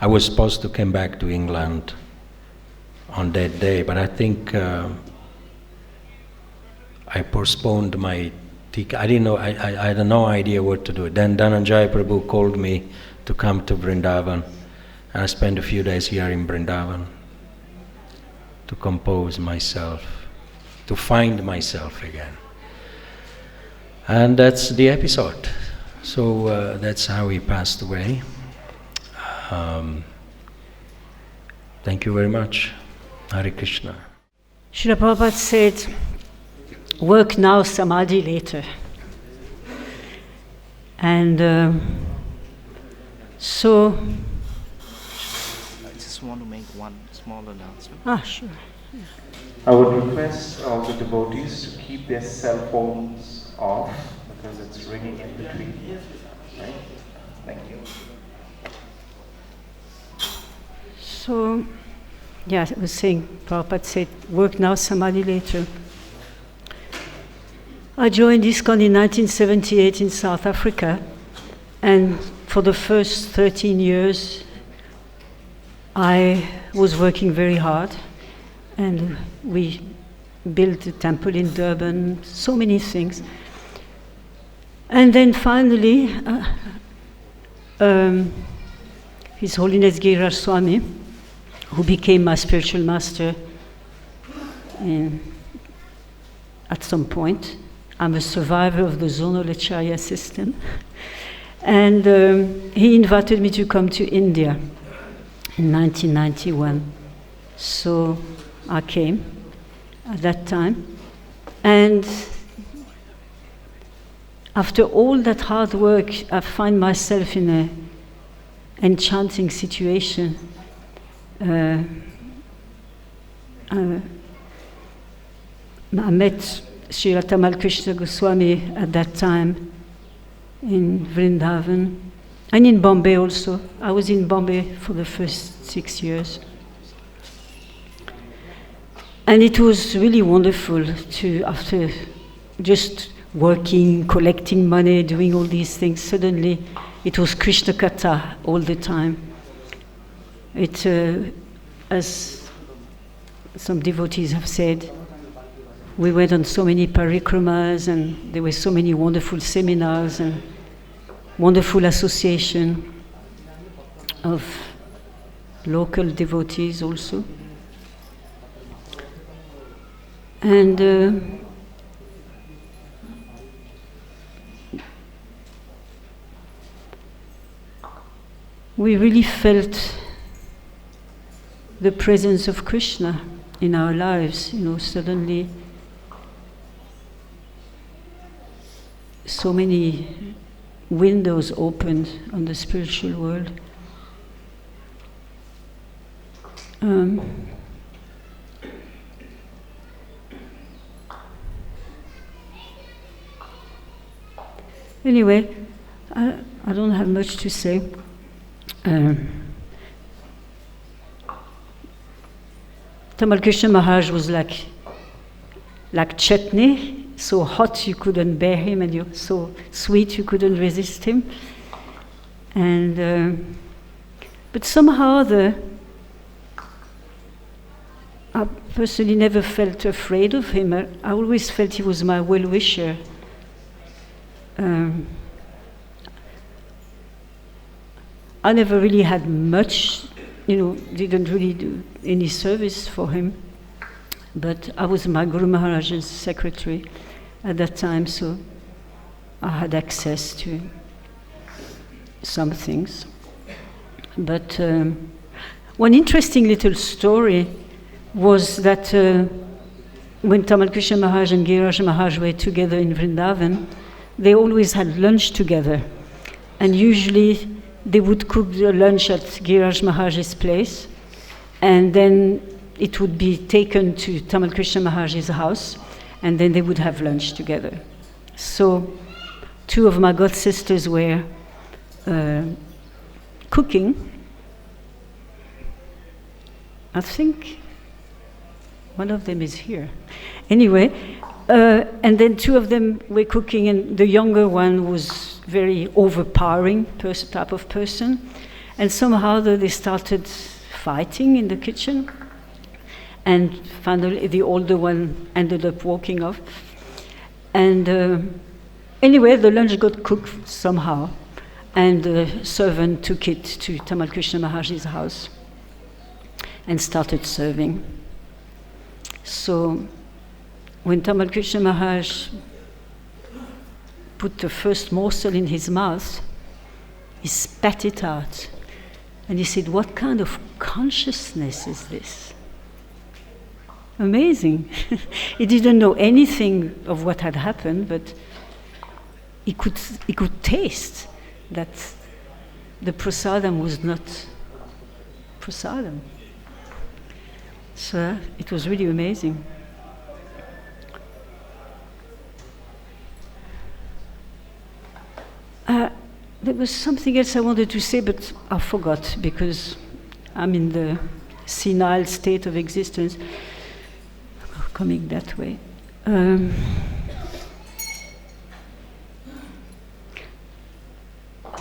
was supposed to come back to England on that day, but I think I postponed my ticket. I didn't know, I had no idea what to do. Then Dhananjaya Prabhu called me to come to Vrindavan, and I spent a few days here in Vrindavan to compose myself, to find myself again. And that's the episode. So that's how he passed away. Thank you very much. Hare Krishna. Srila Prabhupada said, work now, samadhi later. And so... I just want to make one small announcement. Ah, sure. I would request all the devotees to keep their cell phones off because it's ringing in between. Right? Thank you. So, yeah, I was saying, Prabhupada said, work now, samadhi later. I joined ISKCON in 1978 in South Africa, and for the first 13 years, I was working very hard, and we built a temple in Durban, so many things. And then finally, His Holiness Giriraj Swami, who became my spiritual master at some point. I'm a survivor of the zonal acharya system. And he invited me to come to India in 1991. So I came at that time. And after all that hard work, I find myself in an enchanting situation. I met Srila Tamal Krishna Goswami at that time in Vrindavan, and in Bombay also. I was in Bombay for the first 6 years. And it was really wonderful to, after just working, collecting money, doing all these things, suddenly it was Krishna Katha all the time. It, as some devotees have said, we went on so many parikramas, and there were so many wonderful seminars and wonderful association of local devotees also. And we really felt the presence of Krishna in our lives, suddenly so many windows opened on the spiritual world. Anyway, I don't have much to say. Tamal Krishna Maharaj was like chutney, so hot you couldn't bear him, and so sweet you couldn't resist him. And but somehow I personally never felt afraid of him. I always felt he was my well-wisher. I never really had much, didn't really do any service for him. But I was my Guru Maharaj's secretary at that time, so I had access to some things. But one interesting little story was that when Tamal Krishna Maharaj and Giriraj Maharaj were together in Vrindavan, they always had lunch together. And usually they would cook the lunch at Giriraj Maharaj's place, and then it would be taken to Tamal Krishna Maharaj's house, and then they would have lunch together. So 2 of my god sisters were cooking. I think one of them is here. Anyway, and then 2 of them were cooking, and the younger one was very overpowering type of person. And somehow they started fighting in the kitchen. And finally, the older one ended up walking off. And anyway, the lunch got cooked somehow. And the servant took it to Tamal Krishna Maharaj's house and started serving. So when Tamal Krishna Maharaj put the first morsel in his mouth, he spat it out. And he said, "What kind of consciousness is this?" Amazing. He didn't know anything of what had happened, but he could taste that the prasadam was not prasadam. So it was really amazing. There was something else I wanted to say, but I forgot because I'm in the senile state of existence. Coming that way.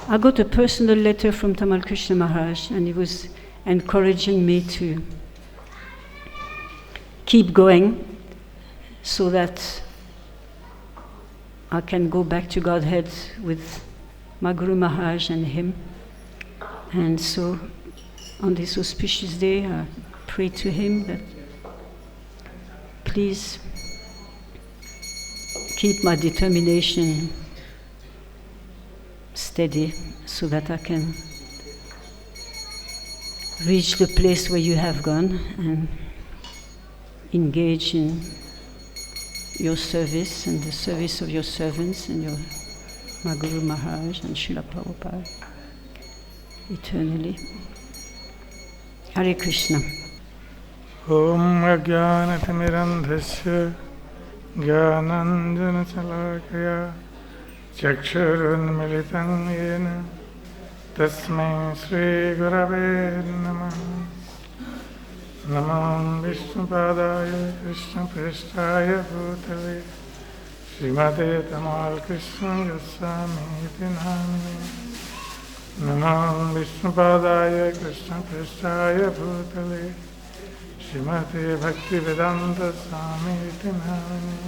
I got a personal letter from Tamal Krishna Maharaj, and he was encouraging me to keep going so that I can go back to Godhead with my Guru Maharaj and him. And so on this auspicious day, I prayed to him that please keep my determination steady so that I can reach the place where you have gone and engage in your service and the service of your servants and your my Guru Maharaj and Srila Prabhupada eternally. Hare Krishna. Om Ajnanathmirandhasya Jnananjana-Salakaya Chakshurunmilitam Yena Tasmai Shri Gurave Namah. Namo Vishnupadaya Krishna-Prestaya Bhutale Srimate Tamal Krishna Goswami Namine. Namo Vishnupadaya Krishna-Prestaya Bhutale Srimate Bhakti-Vedanta Swami Namine.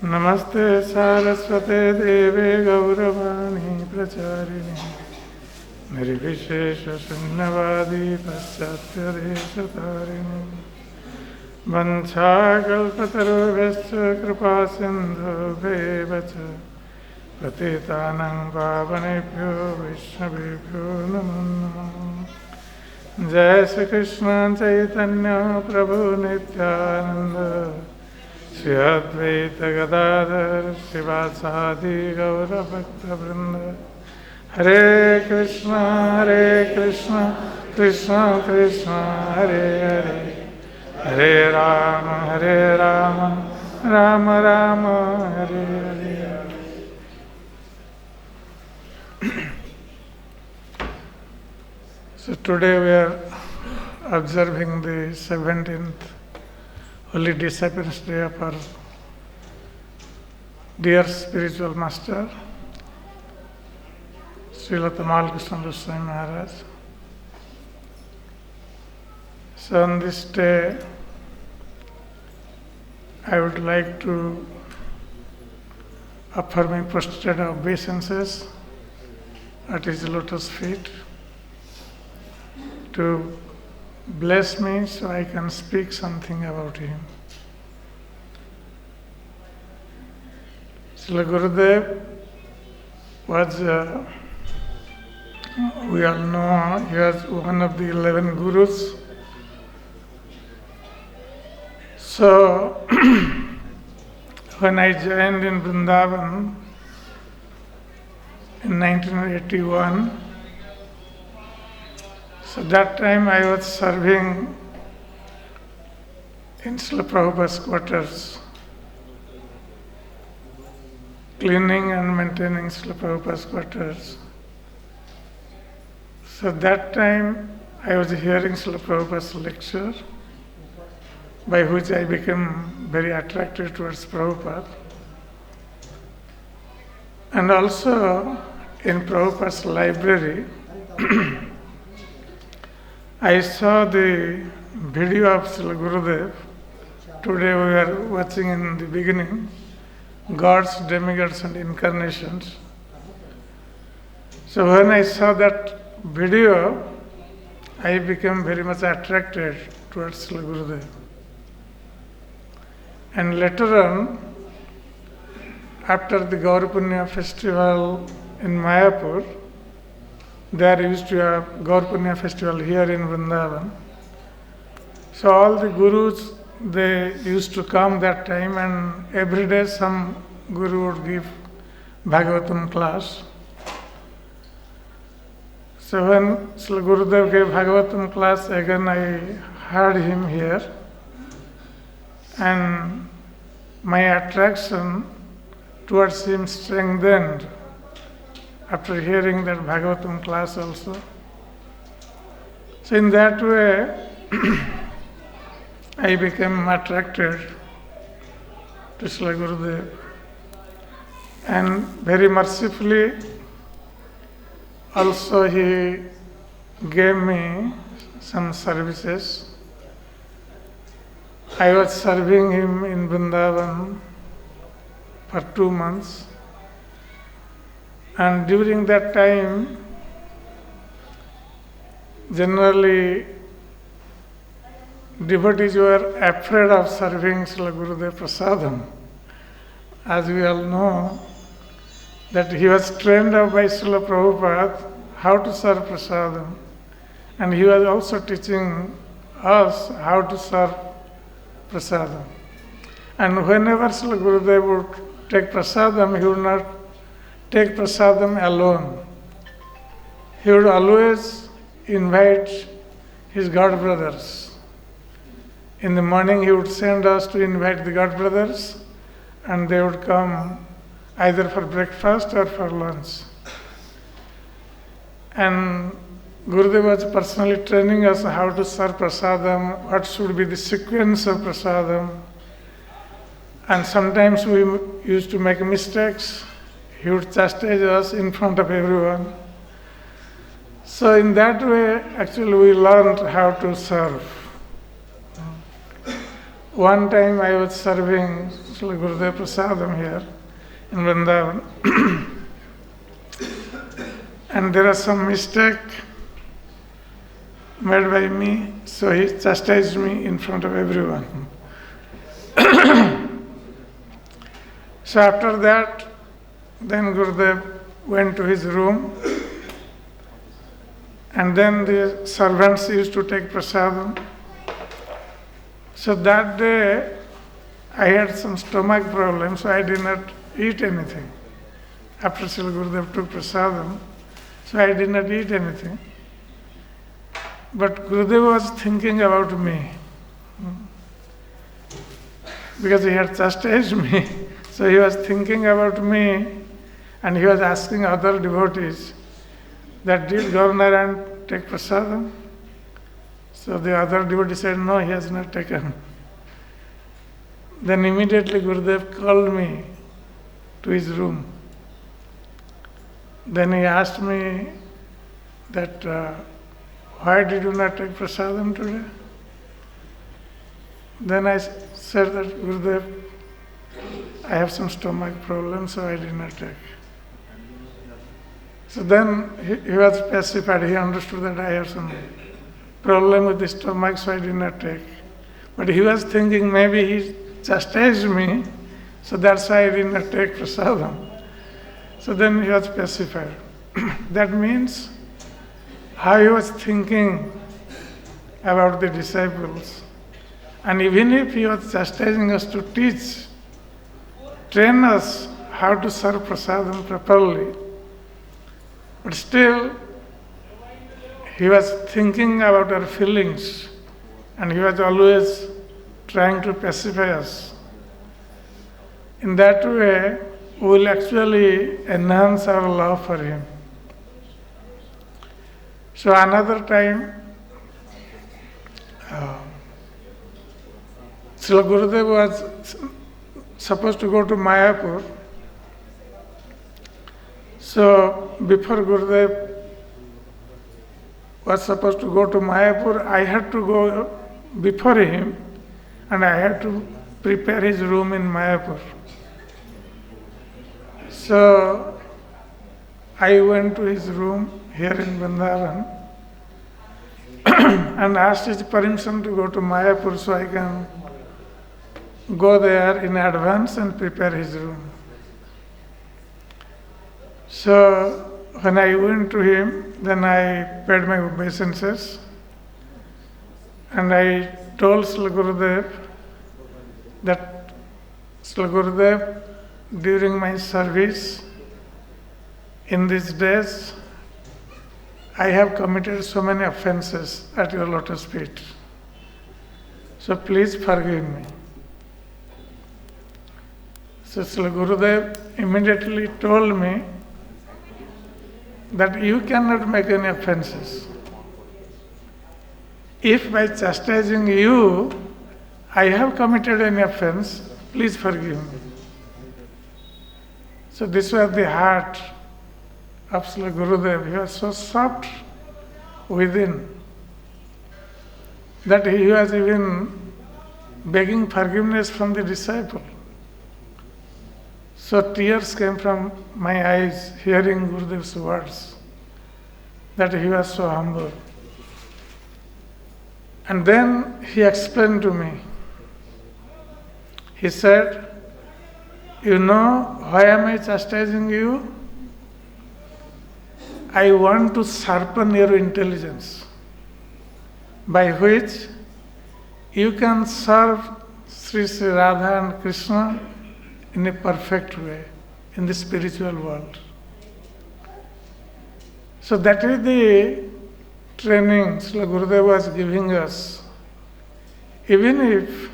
Namaste Saraswate Deve Gauravani Pracharini Nirvishesha Shunyavadi Paschatya Deshatarini Vanchakalpatarubhyascha Kripa Sindhu Bhevacha Patitanang Pavanebhyo Vaishnavebhyo Namo Namo. Jai Shri Krishna Chaitanya Prabhu Nityananda Shri Advaita Gadadhar Srivasadi Gaura Bhakta Vrinda. Hare Krishna, Krishna Krishna, Hare Hare, Hare Rama, Rama Rama, Hare Hare. So today we are observing the 17th Holy Disappearance Day of our dear spiritual master, Srila Tamal Krishna Goswami Maharaj. So on this day, I would like to offer my prostrated obeisances at his lotus feet to bless me so I can speak something about him. Srila Gurudev was, we all know, he was one of the 11 Gurus. So, when I joined in Vrindavan in 1981, so that time I was serving in Srila Prabhupada's quarters, cleaning and maintaining Srila Prabhupada's quarters. So that time I was hearing Srila Prabhupada's lecture, by which I became very attracted towards Prabhupada. And also in Prabhupada's library, I saw the video of Srila Gurudev. Today we are watching in the beginning, Gods, Demigods and Incarnations. So when I saw that video, I became very much attracted towards Srila Gurudev. And later on, after the Gaur Punya festival in Mayapur, there used to have Gaur Punya festival here in Vrindavan. So all the gurus, they used to come that time, and every day some guru would give Bhagavatam class. So when Srila Gurudev gave Bhagavatam class, again I heard him here, and my attraction towards him strengthened after hearing that Bhagavatam class also. So in that way, I became attracted to Srila Gurudev. And very mercifully, also he gave me some services. I was serving him in Vrindavan for 2 months. And during that time, generally, devotees were afraid of serving Srila Gurudev Prasadam. As we all know, that he was trained up by Srila Prabhupada how to serve Prasadam. And he was also teaching us how to serve Prasadam. And whenever Srila Gurudev would take Prasadam, he would not take Prasadam alone. He would always invite his God brothers. In the morning he would send us to invite the God brothers, and they would come either for breakfast or for lunch. And Gurudev was personally training us how to serve Prasadam, what should be the sequence of Prasadam. And sometimes we used to make mistakes. He would chastise us in front of everyone. So in that way, actually we learned how to serve. One time I was serving Srila Gurudev Prasadam here in Vrindavan. And there was some mistake made by me, so he chastised me in front of everyone. So after that, then Gurudev went to his room, and then the servants used to take prasadam. So that day, I had some stomach problem, so I did not eat anything. After Srila Gurudev took prasadam, so I did not eat anything. But Gurudev was thinking about me, because he had chastised me. So he was thinking about me, and he was asking other devotees that did Gauranaran take prasadam? So the other devotee said, no, he has not taken. Then immediately Gurudev called me to his room. Then he asked me that, why did you not take prasadam today? Then I said that, Gurudev, I have some stomach problem, so I did not take. So then he was pacified. He understood that I have some problem with the stomach, so I did not take. But he was thinking maybe he chastised me, so that's why I did not take prasadam. So then he was pacified. That means how he was thinking about the disciples. And even if he was chastising us to teach, train us how to serve prasadam properly, but still he was thinking about our feelings, and he was always trying to pacify us. In that way, we will actually enhance our love for him. So another time, Srila Gurudev was supposed to go to Mayapur. So before Gurudev was supposed to go to Mayapur, I had to go before him, and I had to prepare his room in Mayapur. So I went to his room here in Vrindavan and asked his permission to go to Mayapur so I can go there in advance and prepare his room. So when I went to him, then I paid my obeisances, and I told Srila Gurudev that, Srila Gurudev, during my service, in these days I have committed so many offenses at your lotus feet. So please forgive me. So Srila Gurudev immediately told me that you cannot make any offenses. If by chastising you I have committed any offense, please forgive me. So this was the heart of Srila Gurudev. He was so soft within that he was even begging forgiveness from the disciple. So tears came from my eyes hearing Gurudev's words, that he was so humble. And then he explained to me. He said, you know why am I chastising you? I want to sharpen your intelligence, by which you can serve Sri Radha and Krishna in a perfect way in the spiritual world. So that is the training Srila Gurudev was giving us. Even if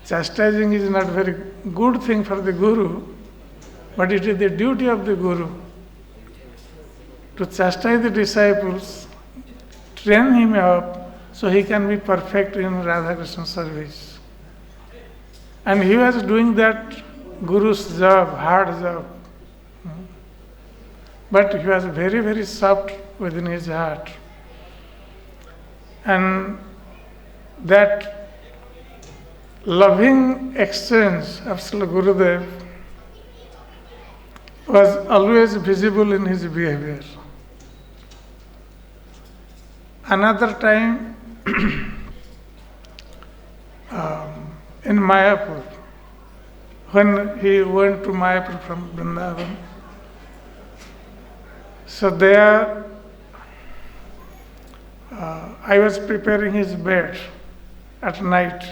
chastising is not a very good thing for the Guru, but it is the duty of the Guru to chastise the disciples, train him up so he can be perfect in Radha Krishna service. And he was doing that Guru's job, hard job. But he was very, very soft within his heart. And that loving exchange of Srila Gurudev was always visible in his behavior. Another time, in Mayapur, when he went to Mayapur from Vrindavan, so there I was preparing his bed at night.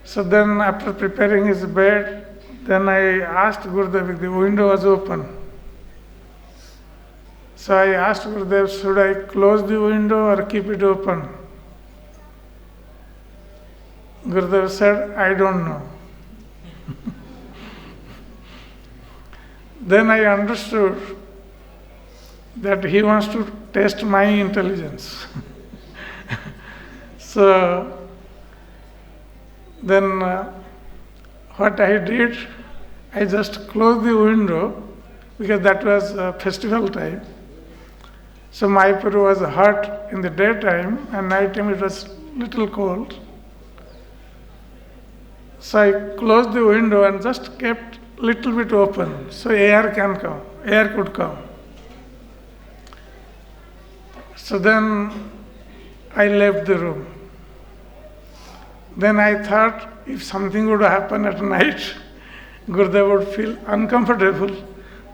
So then after preparing his bed, then I asked Gurudev if the window was open. So I asked Gurudev, should I close the window or keep it open? Gurudev said, I don't know. Then I understood that he wants to test my intelligence. So then what I did, I just closed the window because that was festival time. So Mayapur was hot in the daytime and night time it was little cold. So I closed the window and just kept little bit open so air could come. So then I left the room. Then I thought if something would happen at night, Gurudev would feel uncomfortable.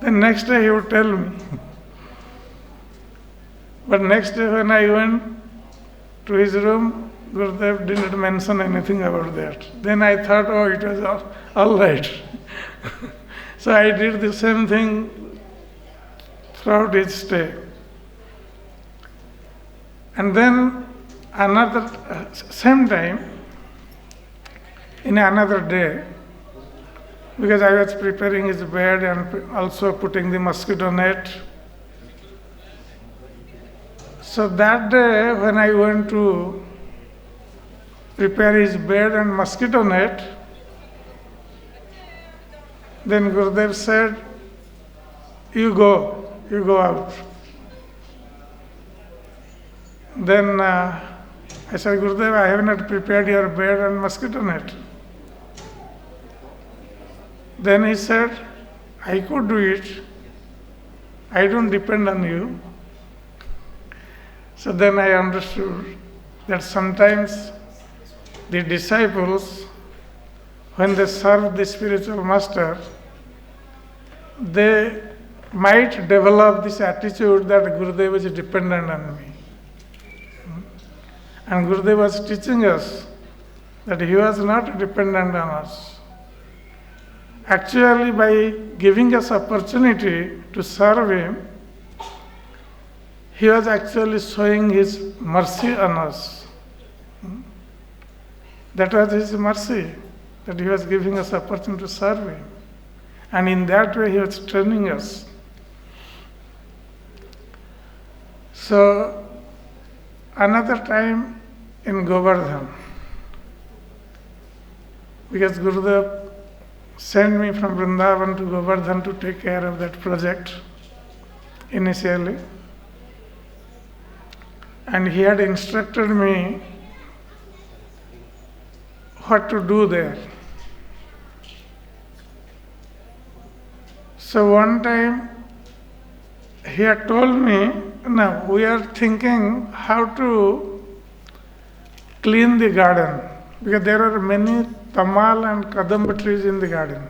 Then next day he would tell me. But next day when I went to his room, Gurudev didn't mention anything about that. Then I thought, oh, it was all right. So I did the same thing throughout his stay. And then same time, in another day, because I was preparing his bed and also putting the mosquito net. So that day when I went to prepare his bed and mosquito net, then Gurudev said, you go out. Then I said, Gurudev, I have not prepared your bed and mosquito net. Then he said, I could do it. I don't depend on you. So then I understood that sometimes the disciples, when they serve the spiritual master, they might develop this attitude that Gurudev is dependent on me. And Gurudev was teaching us that he was not dependent on us. actually by giving us opportunity to serve him, he was actually showing his mercy on us. That was his mercy, that he was giving us opportunity to serve him. And in that way he was training us. So, another time in Govardhan, because Gurudev sent me from Vrindavan to Govardhan to take care of that project initially. And he had instructed me what to do there. So one time he had told me, now we are thinking how to clean the garden, because there are many Tamal and Kadamba trees in the garden,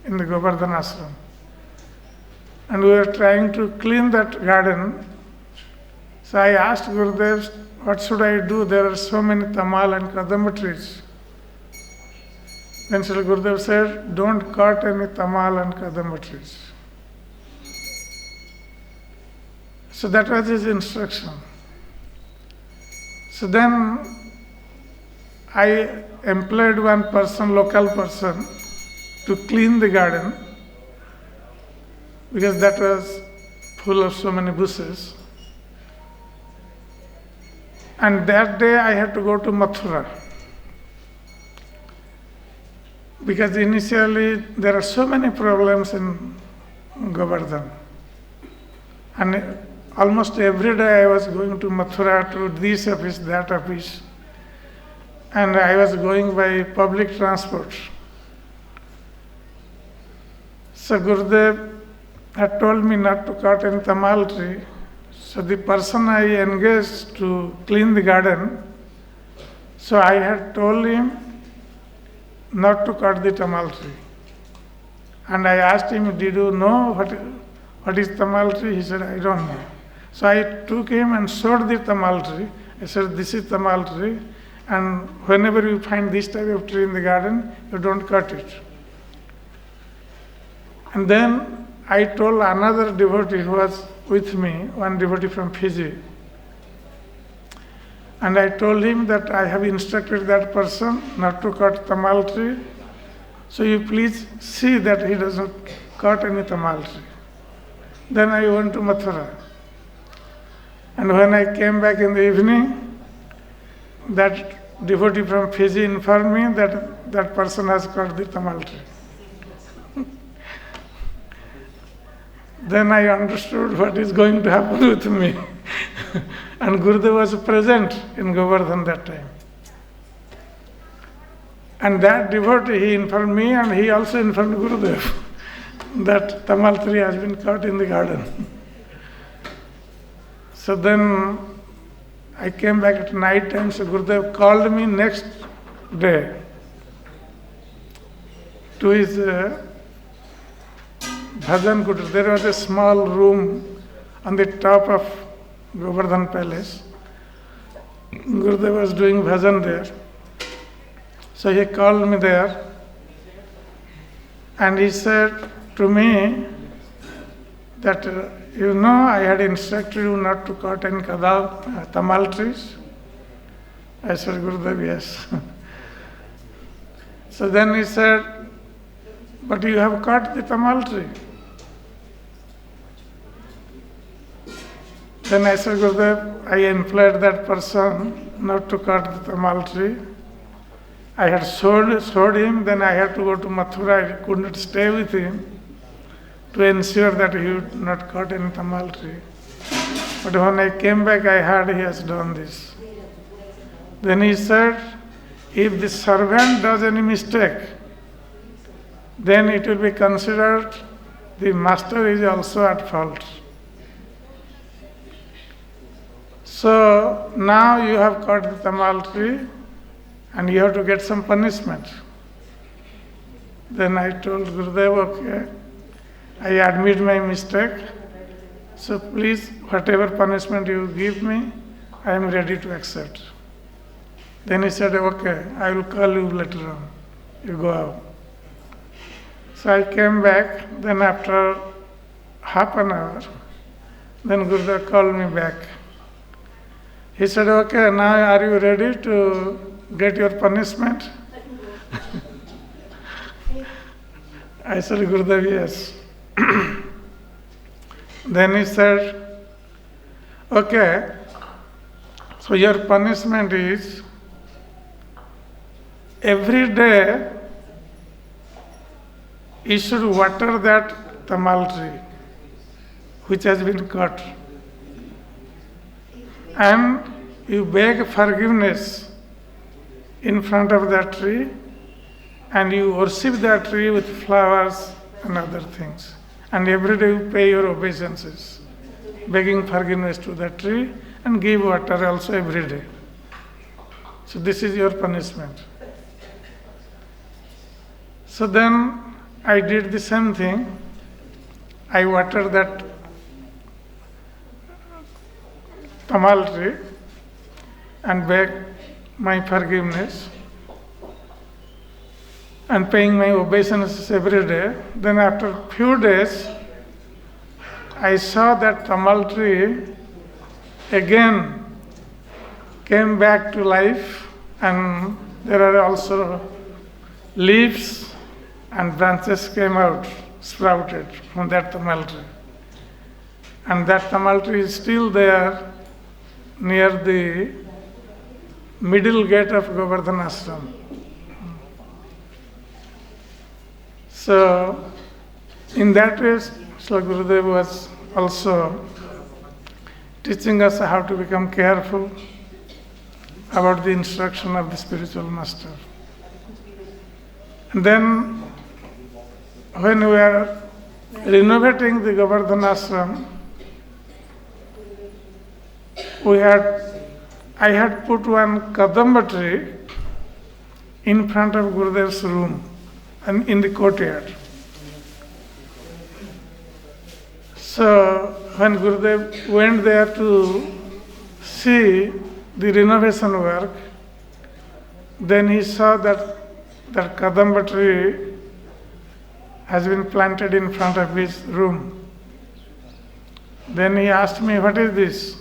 in the Govardhan ashram. And we were trying to clean that garden. So I asked Gurudev, what should I do? There are so many Tamal and Kadamba trees. Then Srila Gurudev said, don't cut any Tamal and Kadamba trees. So that was his instruction. So then I employed one person, local person, to clean the garden, because that was full of so many bushes. And that day I had to go to Mathura, because initially there are so many problems in Govardhan. And almost every day I was going to Mathura, to this office, that office. And I was going by public transport. So Gurudev had told me not to cut any Tamal tree. So the person I engaged to clean the garden, so I had told him not to cut the Tamal tree. And I asked him, did you know what is Tamal tree? He said, I don't know. So I took him and showed the Tamal tree. I said, this is Tamal tree, and whenever you find this type of tree in the garden, you don't cut it. And then I told another devotee who was with me, one devotee from Fiji, and I told him that I have instructed that person not to cut Tamal tree, so you please see that he doesn't cut any Tamal tree. Then I went to Mathura. And when I came back in the evening, that devotee from Fiji informed me that that person has cut the Tamal tree. Then I understood what is going to happen with me. And Gurudev was present in Govardhan that time. And that devotee, he informed me, and he also informed Gurudev that Tamal tree has been cut in the garden. So then I came back at night time, so Gurudev called me next day to his bhajan kutir. There was a small room on the top of Govardhan Palace. Gurudev was doing bhajan there. So he called me there, and he said to me that, I had instructed you not to cut any Tamal trees. I said, Gurudev, yes. So then he said, but you have cut the Tamal tree. Then I said, Gurudev, I implored that person not to cut the Tamal tree. I had showed him, then I had to go to Mathura. I could not stay with him to ensure that he would not cut any Tamal tree. But when I came back, I heard he has done this. Then he said, if the servant does any mistake, then it will be considered the master is also at fault. So now you have cut the Tamal tree and you have to get some punishment. Then I told Gurudev, okay, I admit my mistake, so please, whatever punishment you give me, I am ready to accept. Then he said, okay, I will call you later on. You go out. So I came back, then after half an hour, then Gurudev called me back. He said, okay, now are you ready to get your punishment? I said, Gurudev, yes. Then he said, okay, so your punishment is every day you should water that tamal tree which has been cut. And you beg forgiveness in front of that tree and you worship that tree with flowers and other things. And every day you pay your obeisances, begging forgiveness to that tree and give water also every day. So this is your punishment. So then I did the same thing. I watered that tamal tree and begged my forgiveness and paying my obeisances every day. Then after a few days, I saw that tamal tree again came back to life, and there are also leaves and branches came out, sprouted from that tamal tree. And that tamal tree is still there near the middle gate of Govardhan Ashram. So, in that way, Srila Gurudev was also teaching us how to become careful about the instruction of the spiritual master. And then, when we were renovating the Govardhan Ashram, I had put one kadamba tree in front of Gurudev's room and in the courtyard. So when Gurudev went there to see the renovation work, then he saw that kadamba tree has been planted in front of his room. Then he asked me, what is this?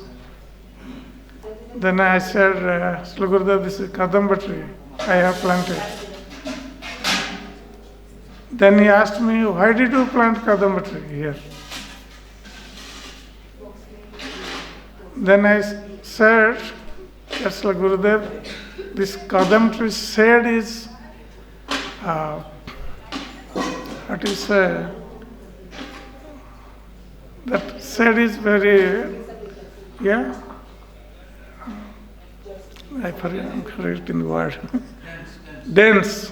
Then I said, Srila Gurudev, this is kadamba tree I have planted. Then he asked me, why did you plant kadamba tree here? Then I said, Srila Gurudev, this kadamba tree shade is, what is that shade is very, yeah? I'm forgetting the word. Dense.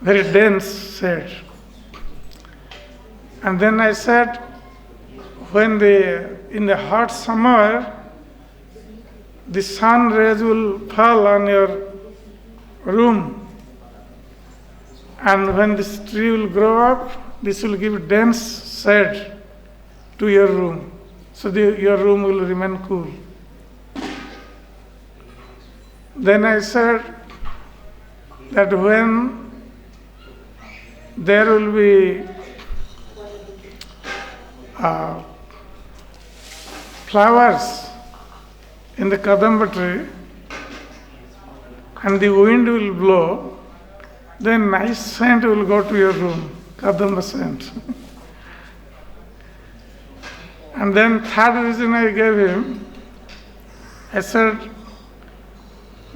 Very dense shade. And then I said, when in the hot summer, the sun rays will fall on your room. And when this tree will grow up, this will give dense shade to your room. So your room will remain cool. Then I said that when there will be flowers in the kadamba tree and the wind will blow, then nice scent will go to your room, kadamba scent. And then third reason I gave him, I said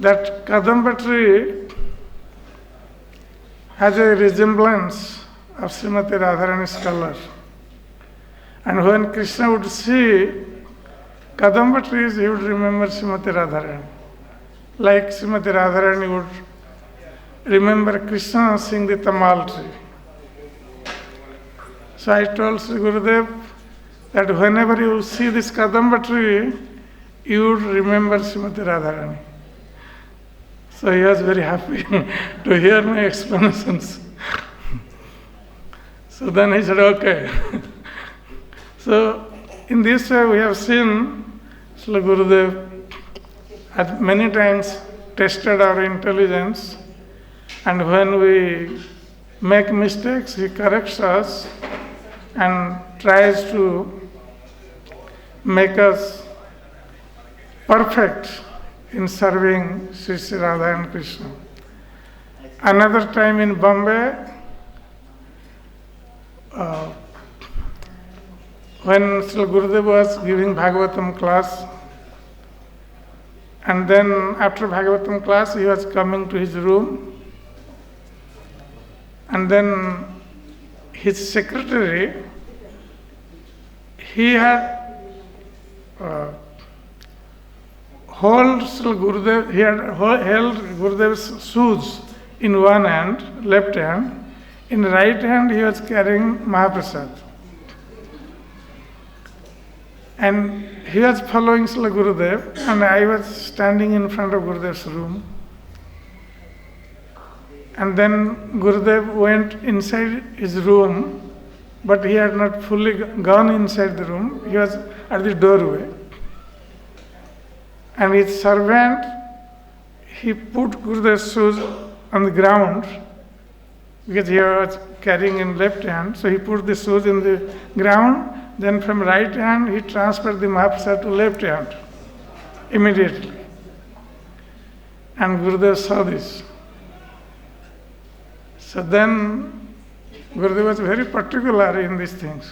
that kadamba tree has a resemblance of Srimati Radharani's color. And when Krishna would see kadamba trees, he would remember Srimati Radharani. Like Srimati Radharani would remember Krishna seeing the tamal tree. So I told Sri Gurudev that whenever you see this kadamba tree, you would remember Srimati Radharani. So he was very happy to hear my explanations. So then he said, okay. So in this way we have seen Srila Gurudev had many times tested our intelligence, and when we make mistakes, he corrects us and tries to make us perfect in serving Sri Radha and Krishna. Another time in Bombay, when Srila Gurudev was giving Bhagavatam class, and then after Bhagavatam class he was coming to his room, and then his secretary, he had held Gurudev's shoes in one hand, left hand. In right hand he was carrying Mahaprasad. And he was following Srila Gurudev, and I was standing in front of Gurudev's room. And then Gurudev went inside his room, but he had not fully gone inside the room. He was at the doorway. And his servant, he put Gurudev's shoes on the ground, because he was carrying in left hand, so he put the shoes in the ground. Then from right hand he transferred the Mahaprasad to left hand immediately. And Gurudev saw this. So then Gurudev was very particular in these things,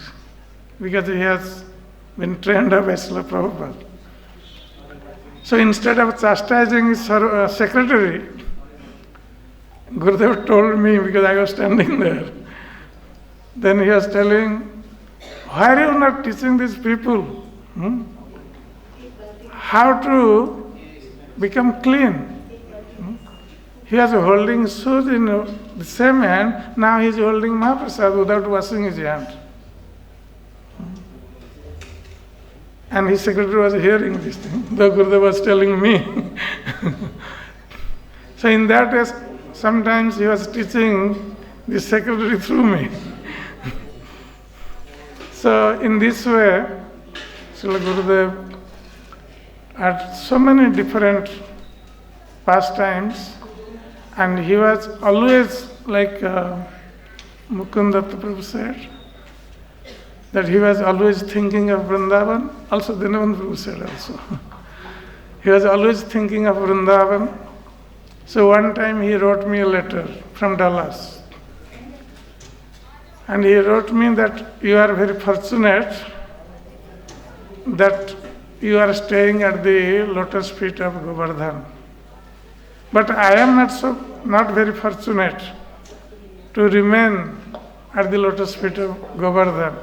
because he has been trained by Srila Prabhupada. So instead of chastising his secretary, Gurudev told me, because I was standing there, then he was telling, why are you not teaching these people how to become clean? He was holding shoes in the same hand, now he is holding Mahaprasad without washing his hand. And his secretary was hearing this thing, though Gurudev was telling me. So in that case, sometimes he was teaching the secretary through me. So in this way, Srila Gurudev had so many different pastimes, and he was always like Mukundatta Prabhu said, that he was always thinking of Vrindavan. Also Dinavan Prabhu said also. He was always thinking of Vrindavan. So one time he wrote me a letter from Dallas. And he wrote me that you are very fortunate that you are staying at the lotus feet of Govardhan. But I am not very fortunate to remain at the lotus feet of Govardhan.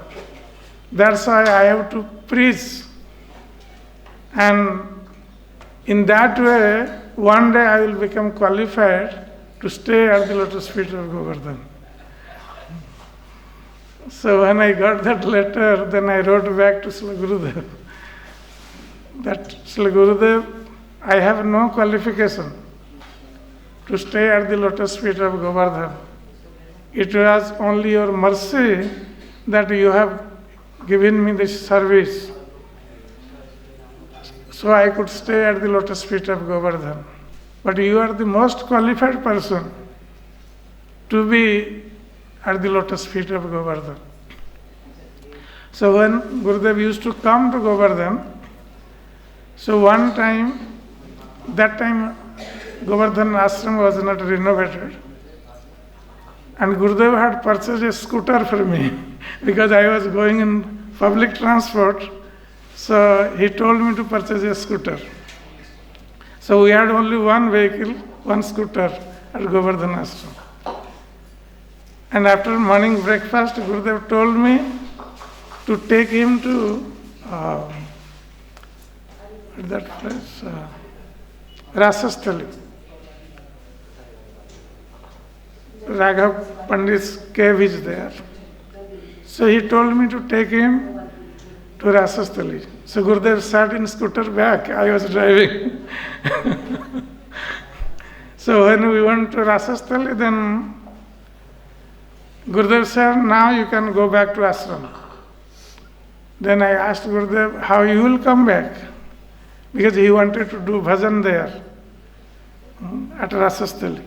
That's why I have to preach. And in that way, one day I will become qualified to stay at the lotus feet of Govardhan. So when I got that letter, then I wrote back to Srila Gurudev that Srila Gurudev, I have no qualification to stay at the lotus feet of Govardhan. It was only your mercy that you have given me this service, so I could stay at the lotus feet of Govardhan. But you are the most qualified person to be at the lotus feet of Govardhan. So when Gurudev used to come to Govardhan, so one time, that time Govardhan ashram was not renovated, and Gurudev had purchased a scooter for me because I was going in public transport, so he told me to purchase a scooter. So we had only one vehicle, one scooter at Govardhan ashram. And after morning breakfast, Gurudev told me to take him to that place, Rasasthali. Raghav Pandit's cave is there. So he told me to take him to Rasasthali. So Gurudev sat in scooter back, I was driving. So when we went to Rasasthali, then Gurudev said, now you can go back to ashram. Then I asked Gurudev, how you will come back? Because he wanted to do bhajan there at Rasasthali.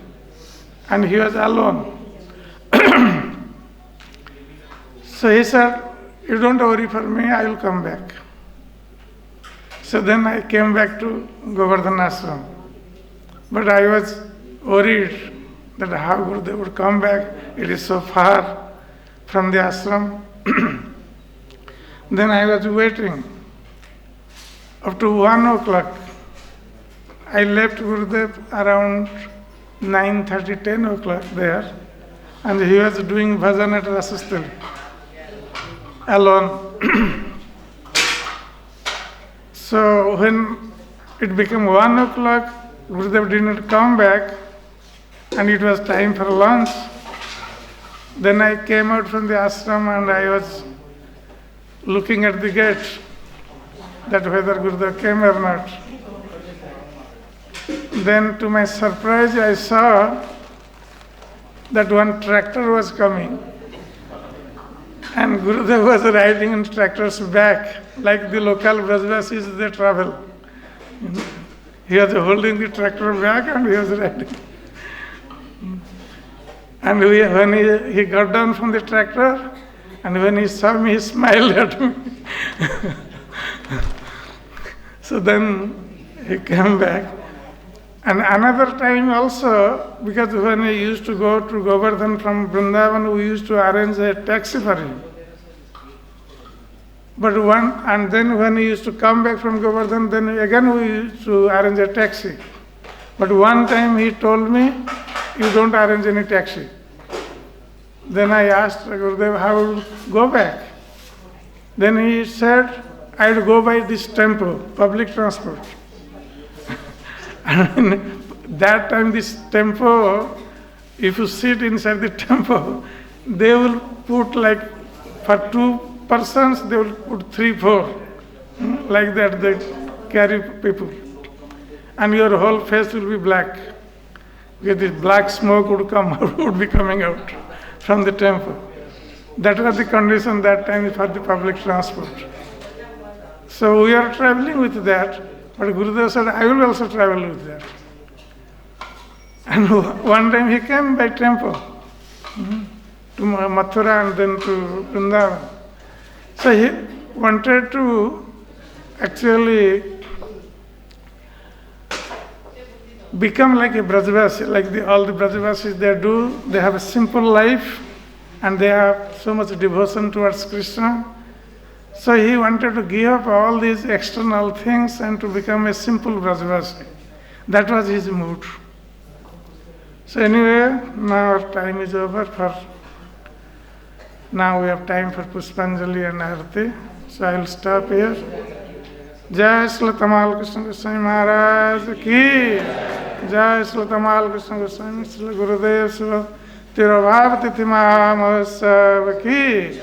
And he was alone. So he said, you don't worry for me, I will come back. So then I came back to Govardhan Ashram. But I was worried that how Gurudev would come back. It is so far from the ashram. Then I was waiting. Up to 1 o'clock, I left Gurudev around 9:30, 10 o'clock there. And he was doing bhajan at Rasasthali, alone. So when it became 1 o'clock, Gurudev did not come back, and it was time for lunch. Then I came out from the ashram and I was looking at the gate, that whether Gurudev came or not. Then to my surprise, I saw that one tractor was coming, and Gurudev was riding on tractor's back, like the local Brajvasis, they travel. He was holding the tractor back and he was riding. And when he got down from the tractor, and when he saw me, he smiled at me. So then he came back. And another time also, because when he used to go to Govardhan from Vrindavan, we used to arrange a taxi for him. And then when he used to come back from Govardhan, then again we used to arrange a taxi. But one time he told me, you don't arrange any taxi. Then I asked Gurudev, how will go back? Then he said, I'll go by this tempo, public transport. And that time this tempo, if you sit inside the tempo, they will put like, for 2 persons, they will put 3, 4. Like that they carry people. And your whole face will be black. Because this black smoke would come out, would be coming out from the temple. That was the condition that time for the public transport. So we are traveling with that, but Gurudev said, I will also travel with that. And one time he came by tempo to Mathura and then to Vrindavan. So he wanted to actually become like a Brajavasi, like all the Brajavasis they do. They have a simple life and they have so much devotion towards Krishna. So he wanted to give up all these external things and to become a simple Brajavasi. That was his mood. So anyway, now our time is over. Now we have time for Pushpanjali and Arati. So I will stop here. Jai Srila Tamal Krishna Goswami Maharaj ki. Jai Srila Tamal Krishna Goswami Srila Gurudev Srila Tirobhav Tithi Mahamahotsav ki.